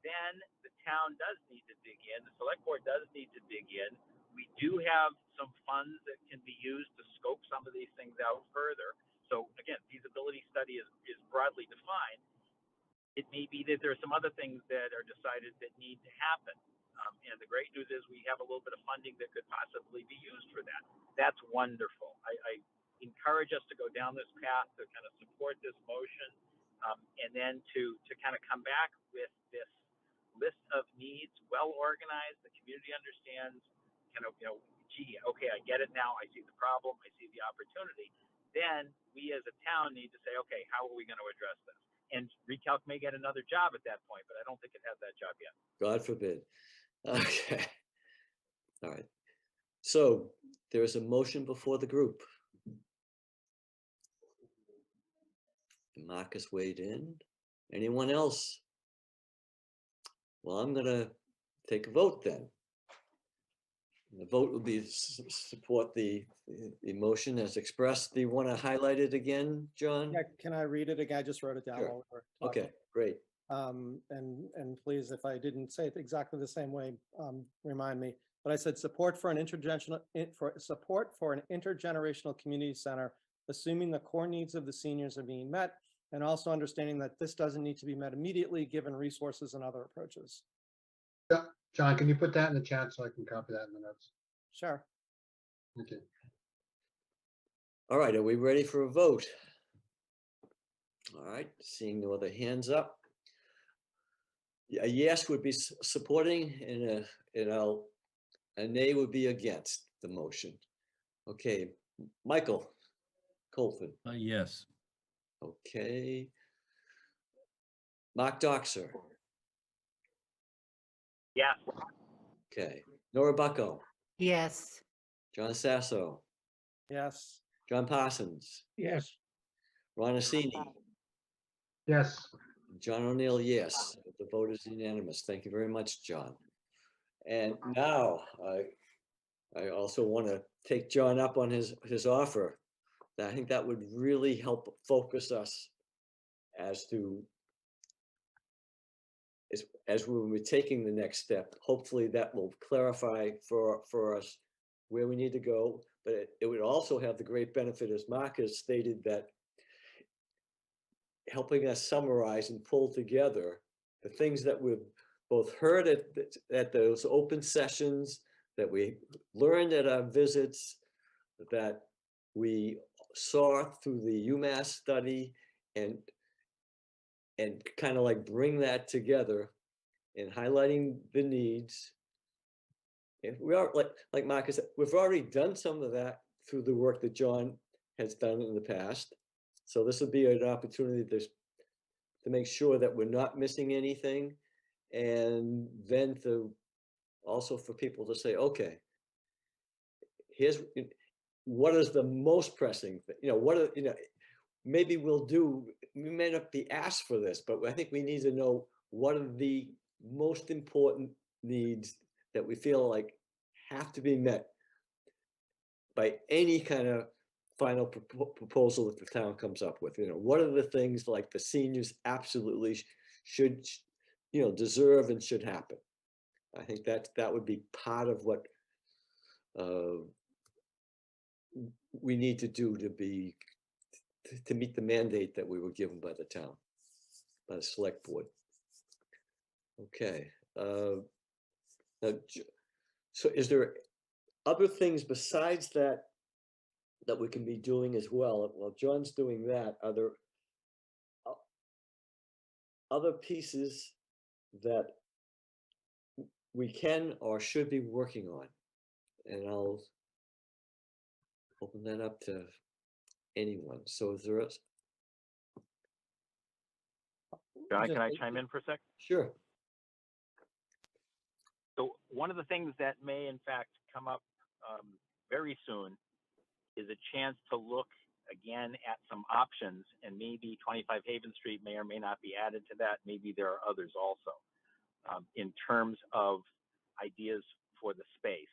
Then the town does need to dig in. The select board does need to dig in. We do have some funds that can be used to scope some of these things out further. So again, feasibility study is broadly defined. It may be that there are some other things that are decided that need to happen. And the great news is we have a little bit of funding that could possibly be used for that. That's wonderful. I encourage us to go down this path to kind of support this motion, and then to kind of come back with this list of needs, well organized. The community understands, gee, okay, I get it now. I see the problem. I see the opportunity. Then we as a town need to say, okay, how are we going to address this? And Recalc may get another job at that point, but I don't think it has that job yet. God forbid. Okay. All right. So there is a motion before the group. Marcus weighed in. Anyone else? Well, I'm going to take a vote then. The vote will be support the motion as expressed. Do you want to highlight it again, John? Yeah, can I read it again? I just wrote it down Sure. while we were talking. Okay, great. And please, if I didn't say it exactly the same way, remind me. But I said support for an intergenerational community center, assuming the core needs of the seniors are being met, and also understanding that this doesn't need to be met immediately, given resources and other approaches. John, can you put that in the chat so I can copy that in the notes? Sure. Okay. All right, are we ready for a vote? All right, seeing no other hands up. A yes would be supporting, and a nay would be against the motion. Okay, Michael Colford. Yes. Okay. Mark Doxer. Yeah. Okay. Nora Bucko. Yes. John Sasso. Yes. John Parsons. Yes. Ron Assini. Yes. John O'Neill, yes. The vote is unanimous. Thank you very much, John. And now I also want to take John up on his offer. I think that would really help focus us as to as we're taking the next step. Hopefully that will clarify for us where we need to go, but it would also have the great benefit, as Mark has stated, that helping us summarize and pull together the things that we've both heard at those open sessions, that we learned at our visits, that we saw through the UMass study, and kind of like bring that together and highlighting the needs. And we are, like Marcus said, we've already done some of that through the work that John has done in the past. So this would be an opportunity to make sure that we're not missing anything. And then also for people to say, okay, here's what is the most pressing thing, maybe we may not be asked for this, but I think we need to know what are the most important needs that we feel like have to be met by any kind of final proposal that the town comes up with. What are the things like the seniors absolutely should, deserve and should happen. I think that would be part of what we need to do to meet the mandate that we were given by the town, by the select board. Okay. So is there other things besides that we can be doing as well? While John's doing that, are there other pieces that we can or should be working on? And I'll open that up to anyone. So is there John, can I chime in for a sec? Sure. So one of the things that may in fact come up very soon is a chance to look again at some options, and maybe 25 Haven Street may or may not be added to that. Maybe there are others also in terms of ideas for the space,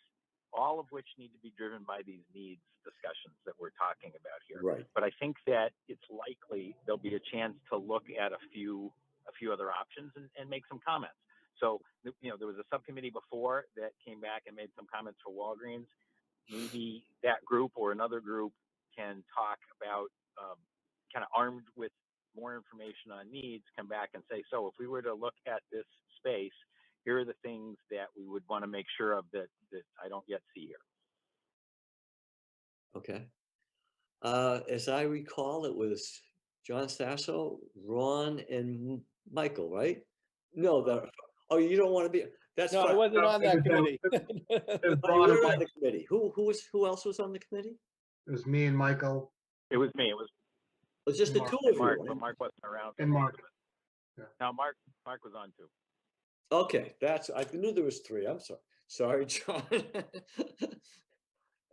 all of which need to be driven by these needs discussions that we're talking about here. Right. But I think that it's likely there'll be a chance to look at a few other options and make some comments. So, there was a subcommittee before that came back and made some comments for Walgreens. Maybe that group or another group can talk about, kind of armed with more information on needs, come back and say, so if we were to look at this space, here are the things that we would want to make sure of that I don't yet see here. Okay. As I recall, it was John Sasso, Ron, and Michael, right? No, you don't want to be. That's No, I fine. wasn't on that committee. It Oh, you were on the committee. Who else was on the committee? was me and Michael It was me. It was It was just the Mark two and of Mark, you. but Mark wasn't around. and Mark. No, Mark was on too. Okay, I knew there was three. I'm sorry, John.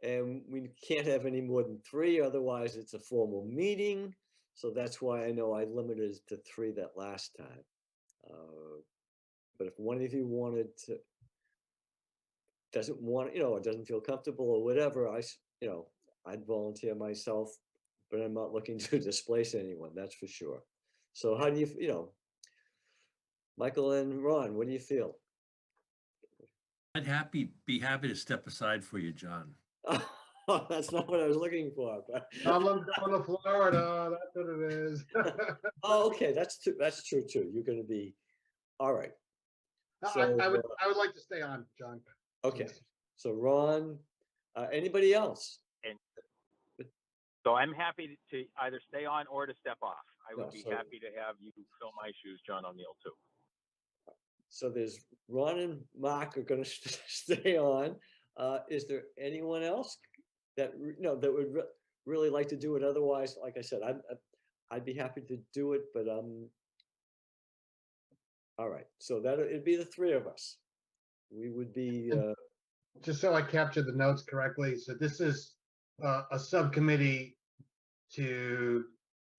And we can't have any more than three, otherwise it's a formal meeting. So that's why I know I limited it to three that last time. But if one of you wanted to doesn't want, or doesn't feel comfortable or whatever, I'd volunteer myself, but I'm not looking to displace anyone, that's for sure. So how do Michael and Ron, what do you feel? I'd be happy to step aside for you, John. That's not what I was looking for, but. I'm going to Florida, that's what it is. Oh, okay, that's true too. You're gonna be, all right. So, I would like to stay on, John. okay, so Ron, anybody else? So I'm happy to either stay on or to step off. I would No, be so- happy to have you fill my shoes, John O'Neill, too. So there's Ron and Mark are gonna stay on. Is there anyone else that, that would really like to do it? Otherwise, like I said, I'd be happy to do it, but, all right, so it'd be the three of us. We would be, Just so I captured the notes correctly, so this is a subcommittee to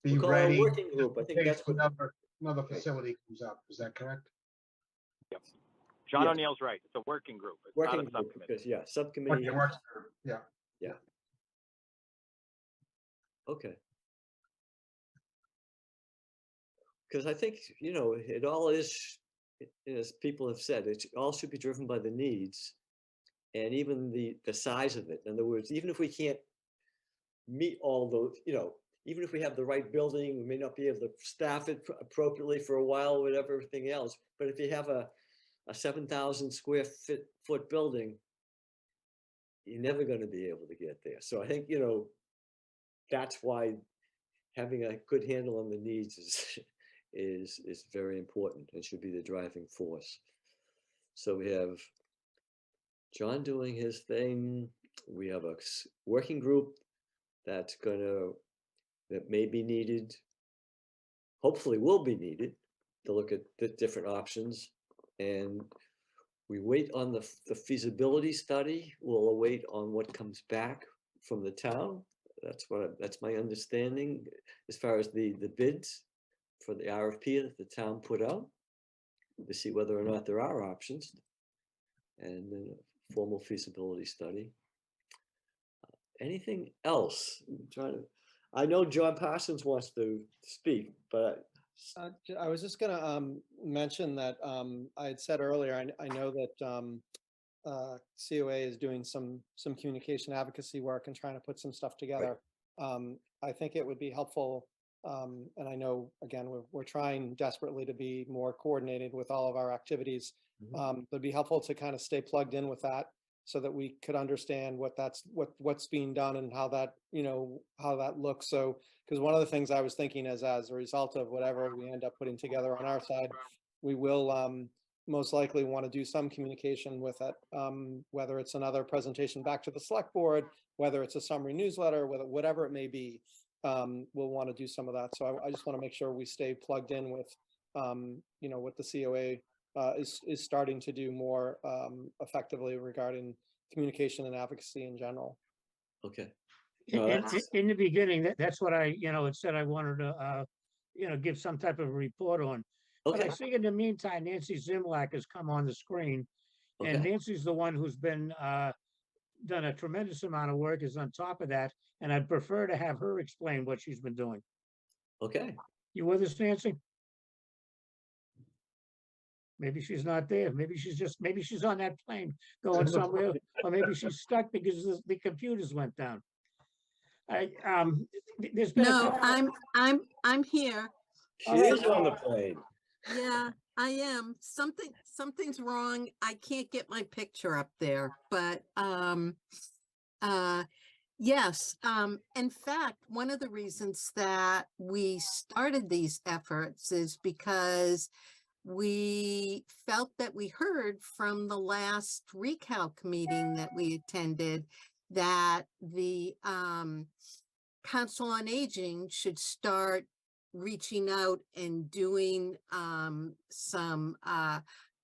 be we'll call it a ready working group. I in think case that's what, another facility comes up. Is that correct? John Yeah. O'Neill's right. It's a working group. It's not working a group, subcommittee. because, yeah, subcommittee. Okay, works. Yeah. Okay. Because I think, it all is, as people have said, it all should be driven by the needs and even the size of it. In other words, even if we can't meet all those, even if we have the right building, we may not be able to staff it appropriately for a while, whatever, everything else. But if you have a 7,000 square foot building, you're never going to be able to get there. So I think, that's why having a good handle on the needs is very important and should be the driving force. So we have John doing his thing. We have a working group that may be needed, hopefully will be needed, to look at the different options. And we wait on the feasibility study. We'll await on what comes back from the town. That's my understanding as far as the bids for the RFP that the town put out, to see whether or not there are options, and then a formal feasibility study. Anything else? I know John Parsons wants to speak, but I was just gonna mention that I had said earlier, I know that COA is doing some communication advocacy work and trying to put some stuff together. I think it would be helpful, and I know, again, we're trying desperately to be more coordinated with all of our activities. It'd be helpful to kind of stay plugged in with that, so that we could understand what's being done and how that, how that looks. So, because one of the things I was thinking is, as a result of whatever we end up putting together on our side, we will most likely want to do some communication with it, whether it's another presentation back to the select board, whether it's a summary newsletter, whatever it may be, we'll want to do some of that. So I just want to make sure we stay plugged in with, what the COA is starting to do more effectively regarding communication and advocacy in general. okay. No, In the beginning, that's what I, had said I wanted to, give some type of report on. But I Okay, see in the meantime, Nancy Zimlak has come on the screen. And okay, Nancy's the one who's been, done a tremendous amount of work, is on top of that. And I'd prefer to have her explain what she's been doing. okay. You with us, Nancy? Maybe she's not there. Maybe she's on that plane going somewhere, or maybe she's stuck because the computers went down. There's been a No, couple- I'm here. She is on the plane. Yeah, I am. Something's wrong. I can't get my picture up there, but yes. In fact, one of the reasons that we started these efforts is because we felt that we heard from the last recalc meeting that we attended that the Council on Aging should start reaching out and doing some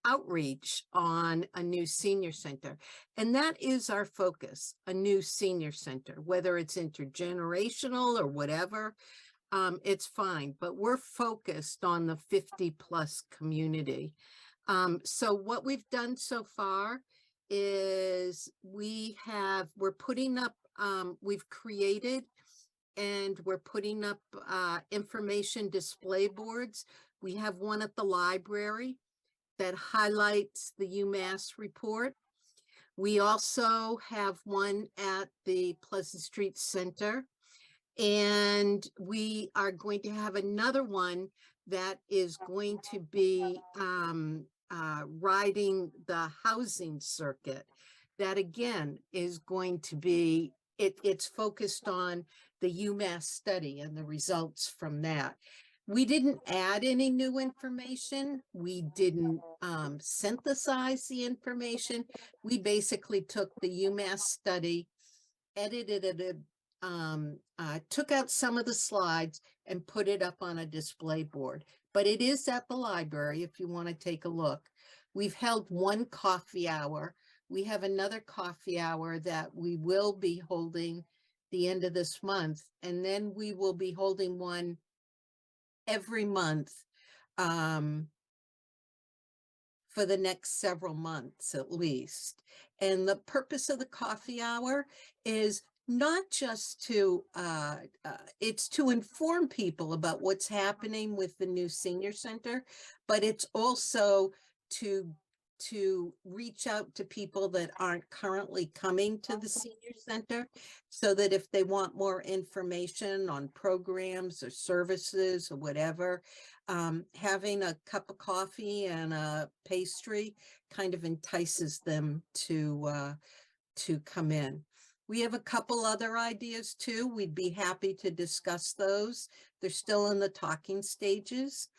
outreach on a new senior center. And that is our focus, a new senior center, whether it's intergenerational or whatever, it's fine, but we're focused on the 50+ community. So what we've done so far is we're putting up, we've created and we're putting up information display boards. We have one at the library that highlights the UMass report. We also have one at the Pleasant Street Center. And we are going to have another one that is going to be riding the housing circuit. That again is going to be, it's focused on the UMass study and the results from that. We didn't add any new information. We didn't synthesize the information. We basically took the UMass study, edited it, took out some of the slides and put it up on a display board. But it is at the library if you want to take a look. We've held one coffee hour. We have another coffee hour that we will be holding the end of this month. And then we will be holding one every month for the next several months at least. And the purpose of the coffee hour is not just to, it's to inform people about what's happening with the new senior center, but it's also to reach out to people that aren't currently coming to the senior center, so that if they want more information on programs or services or whatever, having a cup of coffee and a pastry kind of entices them to come in. We have a couple other ideas too. We'd be happy to discuss those. They're still in the talking stages.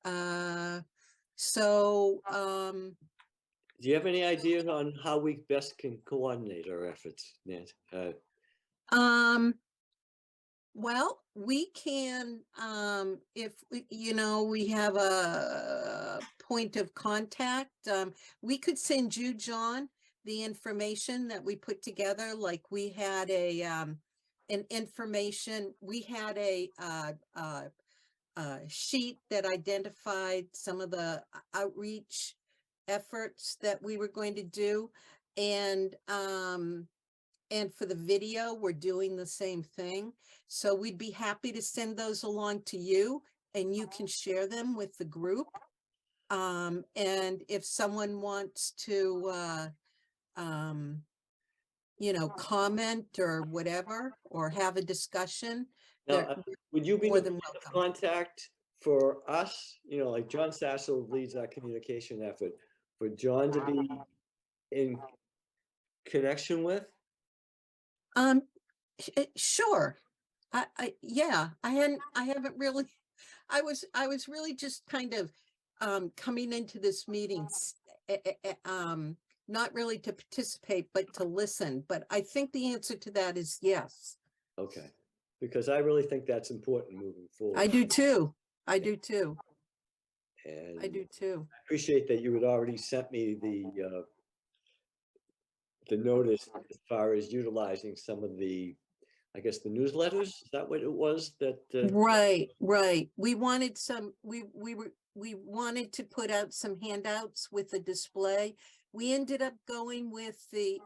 Do you have any ideas on how we best can coordinate our efforts, Nance? Well, we can, if, we have a point of contact, we could send you, John, the information that we put together. Like we had an information, we had a sheet that identified some of the outreach efforts that we were going to do. And for the video, we're doing the same thing. So we'd be happy to send those along to you and you can share them with the group. And if someone wants to, comment or whatever, or have a discussion, Now, would you be more the than point of welcome. contact for us? Like John Sasso leads our communication effort, for John to be in connection with? Sure. Yeah, I haven't really, I was really just kind of coming into this meeting, not really to participate, but to listen. But I think the answer to that is yes. Okay, because I really think that's important moving forward. I do too. I do too. And I do too. I appreciate that you had already sent me the notice as far as utilizing some of the, I guess, the newsletters. Is that what it was that? Right. We wanted some, we wanted to put out some handouts with the display. We ended up going with the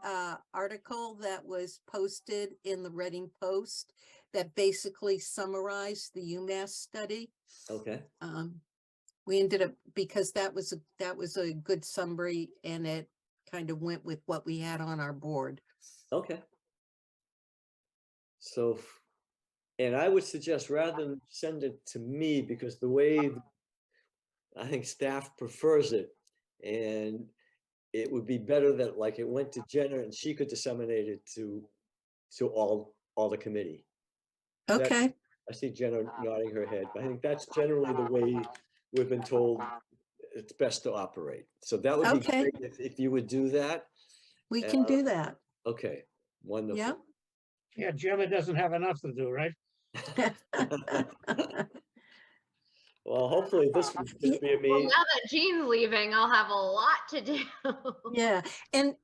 article that was posted in the Reading Post that basically summarized the UMass study. Okay. We ended up, because that was a good summary and it kind of went with what we had on our board. Okay. So, and I would suggest rather than send it to me, because the way I think staff prefers it, and it would be better that like it went to Jenna and she could disseminate it to all the committee. Okay. I see Jenna nodding her head, but I think that's generally the way we've been told it's best to operate. So that would be Okay. great if you would do that. We can do that. Okay, wonderful. Yeah. Yeah, Gemma doesn't have enough to do, right? Well, hopefully this would just be a Well, me. now that Jean's leaving, I'll have a lot to do. Yeah, and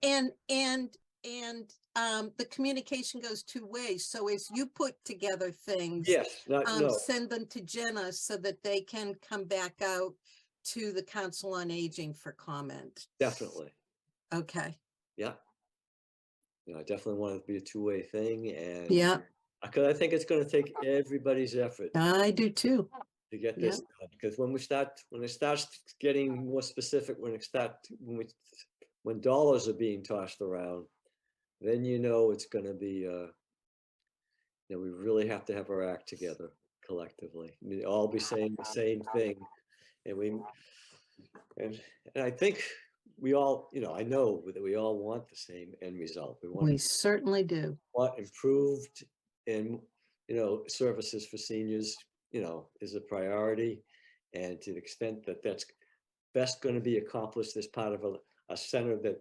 the communication goes two ways. So as you put together things, Yes, no, send them to Jenna so that they can come back out to the Council on Aging for comment. definitely. Okay. Yeah. You know, I definitely want it to be a two-way thing, and Yeah, because I think it's going to take everybody's effort I do too. to get Yeah. this done. Because when it starts getting more specific, when dollars are being tossed around, then you know it's going to be, we really have to have our act together collectively. I mean, all be saying the same thing, and I think we all, I know that we all want the same end result. We We certainly do. want improved and, services for seniors, is a priority. And to the extent that that's best going to be accomplished as part of a center that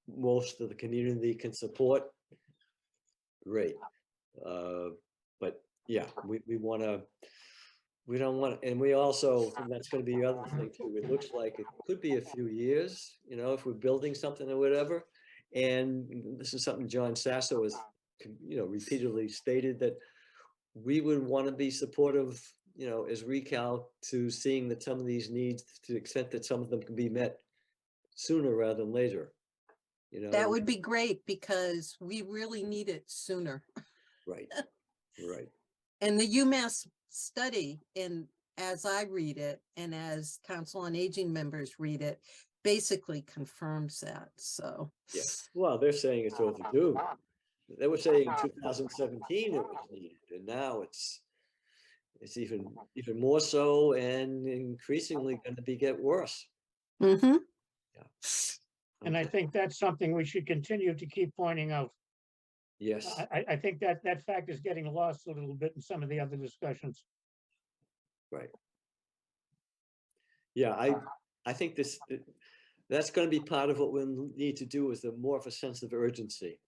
most of the community can support, great. But yeah, we don't want, and we also, and that's going to be the other thing too. It looks like it could be a few years, if we're building something or whatever. And this is something John Sasso has, repeatedly stated, that we would want to be supportive, as ReCal, to seeing that some of these needs, to the extent that some of them can be met sooner rather than later. That would be great because we really need it sooner. Right, right. And the UMass study, as I read it, and as Council on Aging members read it, basically confirms that. So Yeah. Well, they're saying it's overdue. They were saying 2017 it was needed, and now it's even more so, and increasingly going to get worse. mhm. Yeah. And I Okay. think that's something we should continue to keep pointing out. Yes. I think that fact is getting lost a little bit in some of the other discussions. Right. Yeah, I think that's going to be part of what we need to do, is more of a sense of urgency.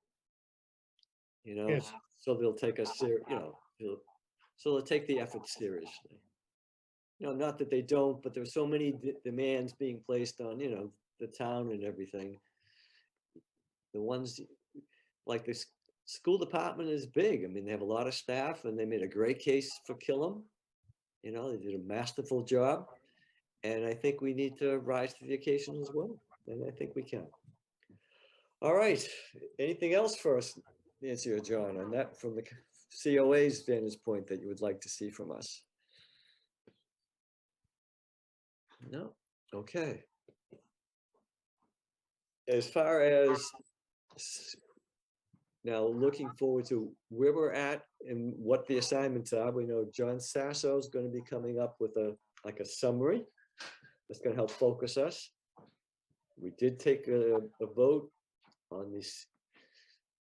Yes. So they'll take us so they'll take the effort seriously. Not that they don't, but there's so many demands being placed on, the town and everything. The ones like this school department is big. I mean, they have a lot of staff, and they made a great case for Killam. They did a masterful job. And I think we need to rise to the occasion as well. And I think we can. All right. Anything else for us, Nancy or John, on that from the COA's vantage point that you would like to see from us? No? Okay. As far as now looking forward to where we're at and what the assignments are, we know John Sasso is going to be coming up with a summary that's going to help focus us. We did take a vote on this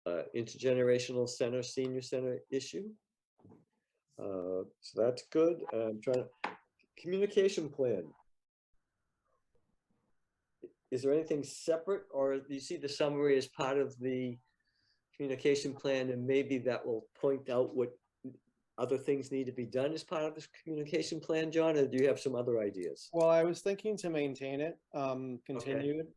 intergenerational senior center issue. So that's good. I'm trying to, communication plan. Is there anything separate, or do you see the summary as part of the communication plan, and maybe that will point out what other things need to be done as part of this communication plan, John, or do you have some other ideas? Well, I was thinking to maintain it, continued.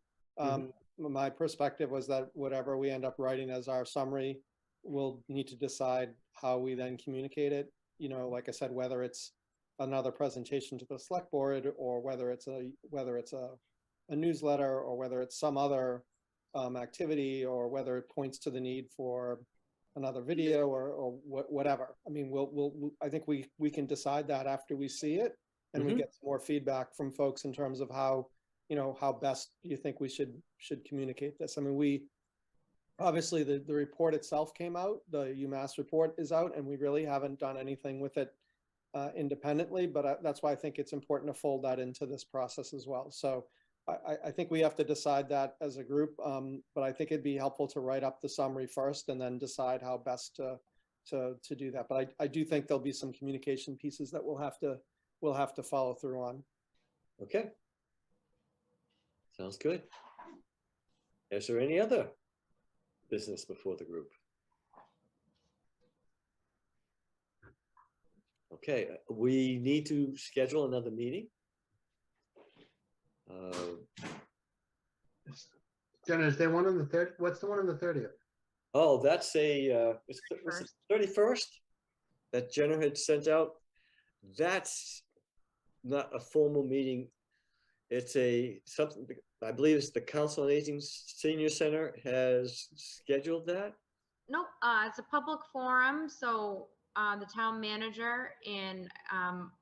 My perspective was that whatever we end up writing as our summary, we'll need to decide how we then communicate it. Like I said, whether it's another presentation to the select board, or whether it's a newsletter, or whether it's some other activity, or whether it points to the need for another video, or whatever. I mean, I think we can decide that after we see it, and we get some more feedback from folks in terms of how best you think we should communicate this. I mean, obviously the report itself came out, the UMass report is out, and we really haven't done anything with it independently, but that's why I think it's important to fold that into this process as well. So I think we have to decide that as a group, but I think it'd be helpful to write up the summary first and then decide how best to do that. But I do think there'll be some communication pieces that we'll have to follow through on. Okay. Sounds good. Is there any other business before the group? Okay, we need to schedule another meeting. Jenna, is there one on the 30th? What's the one on the 30th? Oh, that's it's 31st that Jenna had sent out. That's not a formal meeting. It's something I believe it's the Council on Aging Senior Center has scheduled that. Nope, it's a public forum, so the town manager and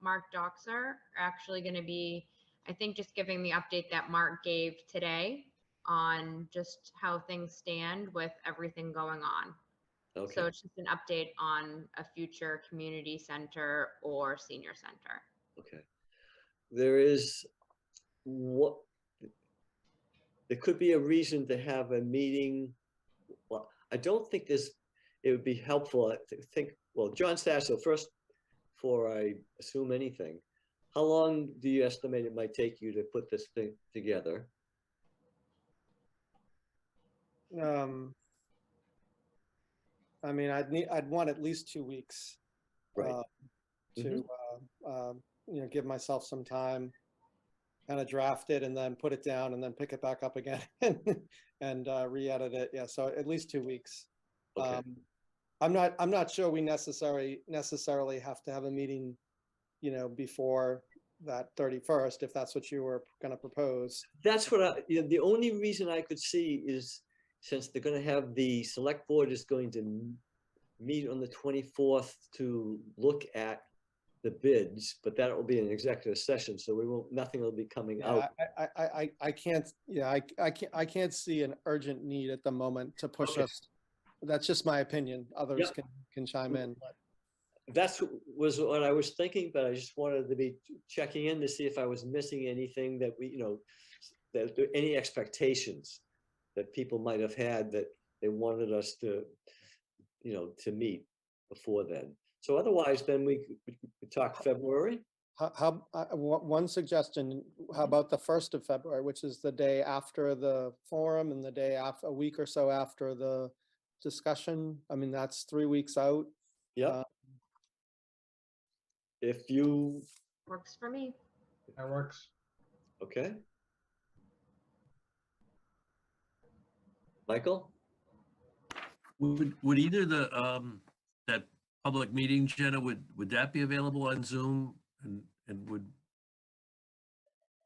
Mark Doxer are actually going to be, I think, just giving the update that Mark gave today on just how things stand with everything going on. So Okay, it's just an update on a future community center or senior center. okay. There is what, there could be a reason to have a meeting. Well, I don't think this, it would be helpful, I think, well, John Sasso, first, before I assume anything, how long do you estimate it might take you to put this thing together? I mean, I'd want at least 2 weeks. Right. To, give myself some time, kind of draft it and then put it down and then pick it back up again and re-edit it. Yeah, so at least 2 weeks. Okay. I'm not sure we necessarily have to have a meeting, before that 31st, if that's what you were going to propose. That's what the only reason I could see is since they're gonna have, the select board is going to meet on the 24th to look at the bids, but that will be an executive session, so nothing will be coming out. I can't, I can't see an urgent need at the moment to push Okay. us. That's just my opinion. Others Yep. can chime in. But Was what I was thinking, but I just wanted to be checking in to see if I was missing anything that that any expectations that people might have had that they wanted us to, to meet before then. So otherwise, then we could talk February. one suggestion, how about the 1st of February, which is the day after the forum and the day after, a week or so after the discussion? I mean, that's 3 weeks out. Yep. If you, Works for me. That works. okay. Michael? Would either that public meeting, Jenna, would that be available on Zoom and would,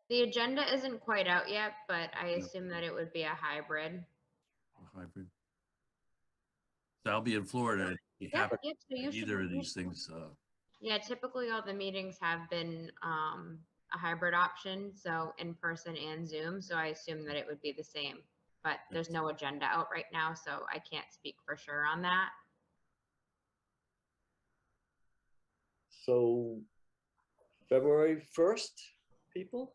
The agenda isn't quite out yet, but I assume that it would be a hybrid. hybrid? So I'll be in Florida. Be Yep, happy yep, so you if should. either of these things. Yeah, typically all the meetings have been a hybrid option, so in person and Zoom. So I assume that it would be the same, but there's no agenda out right now, so I can't speak for sure on that. So February 1st, people?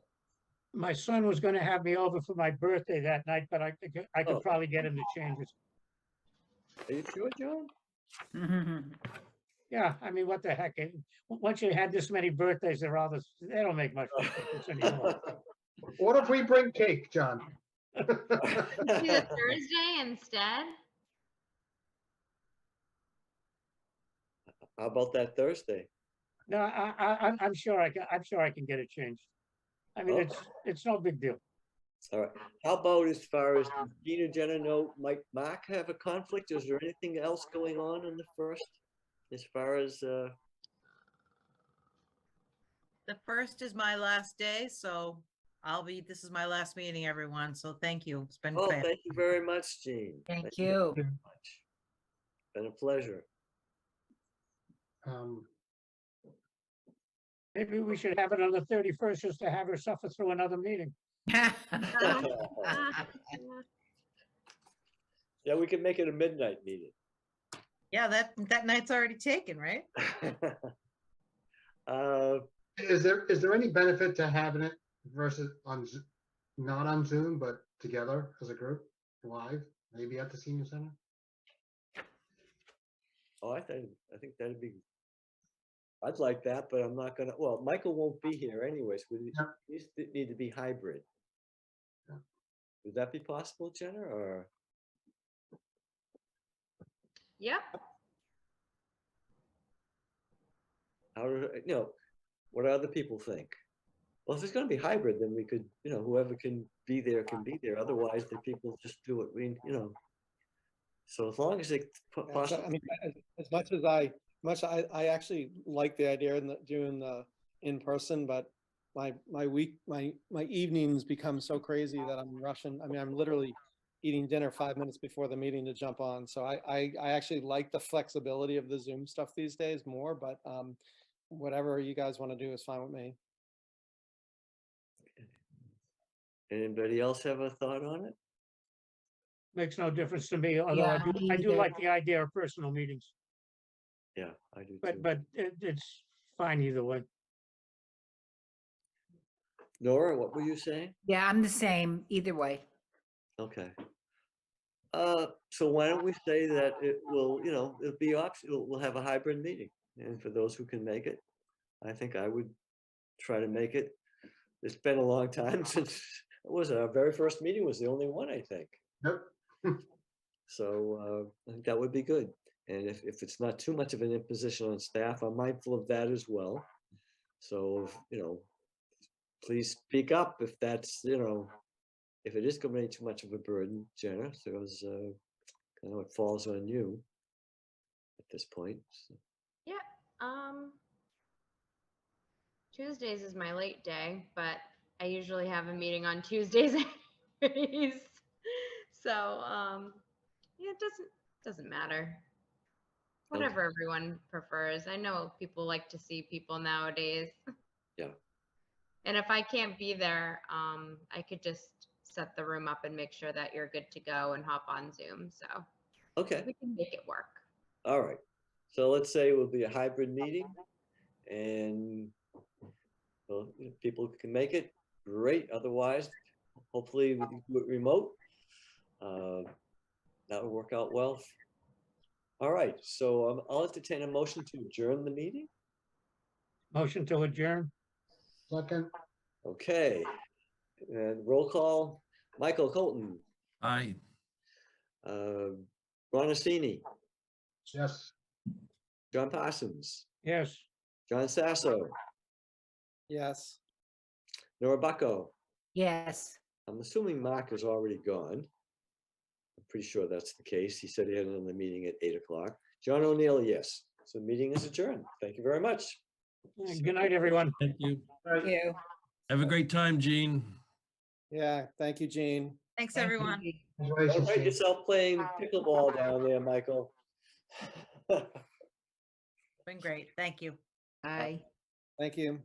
My son was gonna have me over for my birthday that night, but I could Oh. probably get him to change it. Are you sure, John? Yeah, I mean, what the heck? Once you had this many birthdays, they don't make much difference anymore. What if we bring cake, John? Do the Thursday instead? How about that Thursday? No, I'm sure I can get it changed. I mean, Okay. it's no big deal. All right. How about as far as Gina, Jenna, no, might Mark have a conflict? Is there anything else going on the 1st? As far as, The 1st is my last day, so this is my last meeting, everyone. So thank you. It's been oh, fun. thank you very much, Jean. Thank you. very much. Been a pleasure. Maybe we should have it on the 31st just to have her suffer through another meeting. Yeah, we can make it a midnight meeting. Yeah, that night's already taken, right? Is there any benefit to having it versus not on Zoom, but together as a group, live, maybe at the senior center? Oh, I think that'd be, I'd like that, but I'm not gonna, well, Michael won't be here anyways. These need to be hybrid. Yeah. Would that be possible, Jenna, or? Yep. How do, what do other people think? Well, if it's gonna be hybrid, then we could, whoever can be there can be there. Otherwise, the people just do it, So as long as it Yeah, so, possible. I mean, as much as I actually like the idea of doing the in person, but my week, my evenings become so crazy that I'm rushing. I mean, I'm literally eating dinner 5 minutes before the meeting to jump on. So I actually like the flexibility of the Zoom stuff these days more, but whatever you guys want to do is fine with me. Anybody else have a thought on it? Makes no difference to me, although I Yeah, do, me I do either. like the idea of personal meetings, Yeah, I do too. but it's fine either way. Nora, what were you saying? Yeah, I'm the same either way. Okay. So why don't we say that it will, it'll be we'll have a hybrid meeting. And for those who can make it, I think I would try to make it. It's been a long time since, what was it? Our very first meeting was the only one, I think. Yep. So I think that would be good. And if it's not too much of an imposition on staff, I'm mindful of that as well. So, please speak up if that's, if it is going to be too much of a burden, Jenna, because I know it falls on you at this point. So. Yeah. Tuesdays is my late day, but I usually have a meeting on Tuesdays anyways. So, yeah, it doesn't matter. Whatever everyone prefers. I know people like to see people nowadays. Yeah. And if I can't be there, I could just set the room up and make sure that you're good to go and hop on Zoom. So Okay. we can make it work. All right. So let's say it will be a hybrid meeting and well, if people can make it, great. Otherwise, hopefully we can do it remote. That would work out well. All right. So I'll entertain a motion to adjourn the meeting. Motion to adjourn? Second, Okay. And roll call. Michael Colton, Aye. Ronestini, yes. John Parsons, Yes. John Sasso, Yes. Nora Bucko. Yes. I'm assuming Mark is already gone. I'm pretty sure that's the case. He said he had another meeting at 8 o'clock. John O'Neill, yes. So the meeting is adjourned. Thank you very much. Good night, everyone. Thank you. Thank you. Have a great time, Gene. Yeah. Thank you, Gene. Thanks, Thank you. everyone. Don't Congratulations, hurt Steve. yourself playing pickleball down there, Michael. Been great. Thank you. Bye. Thank you.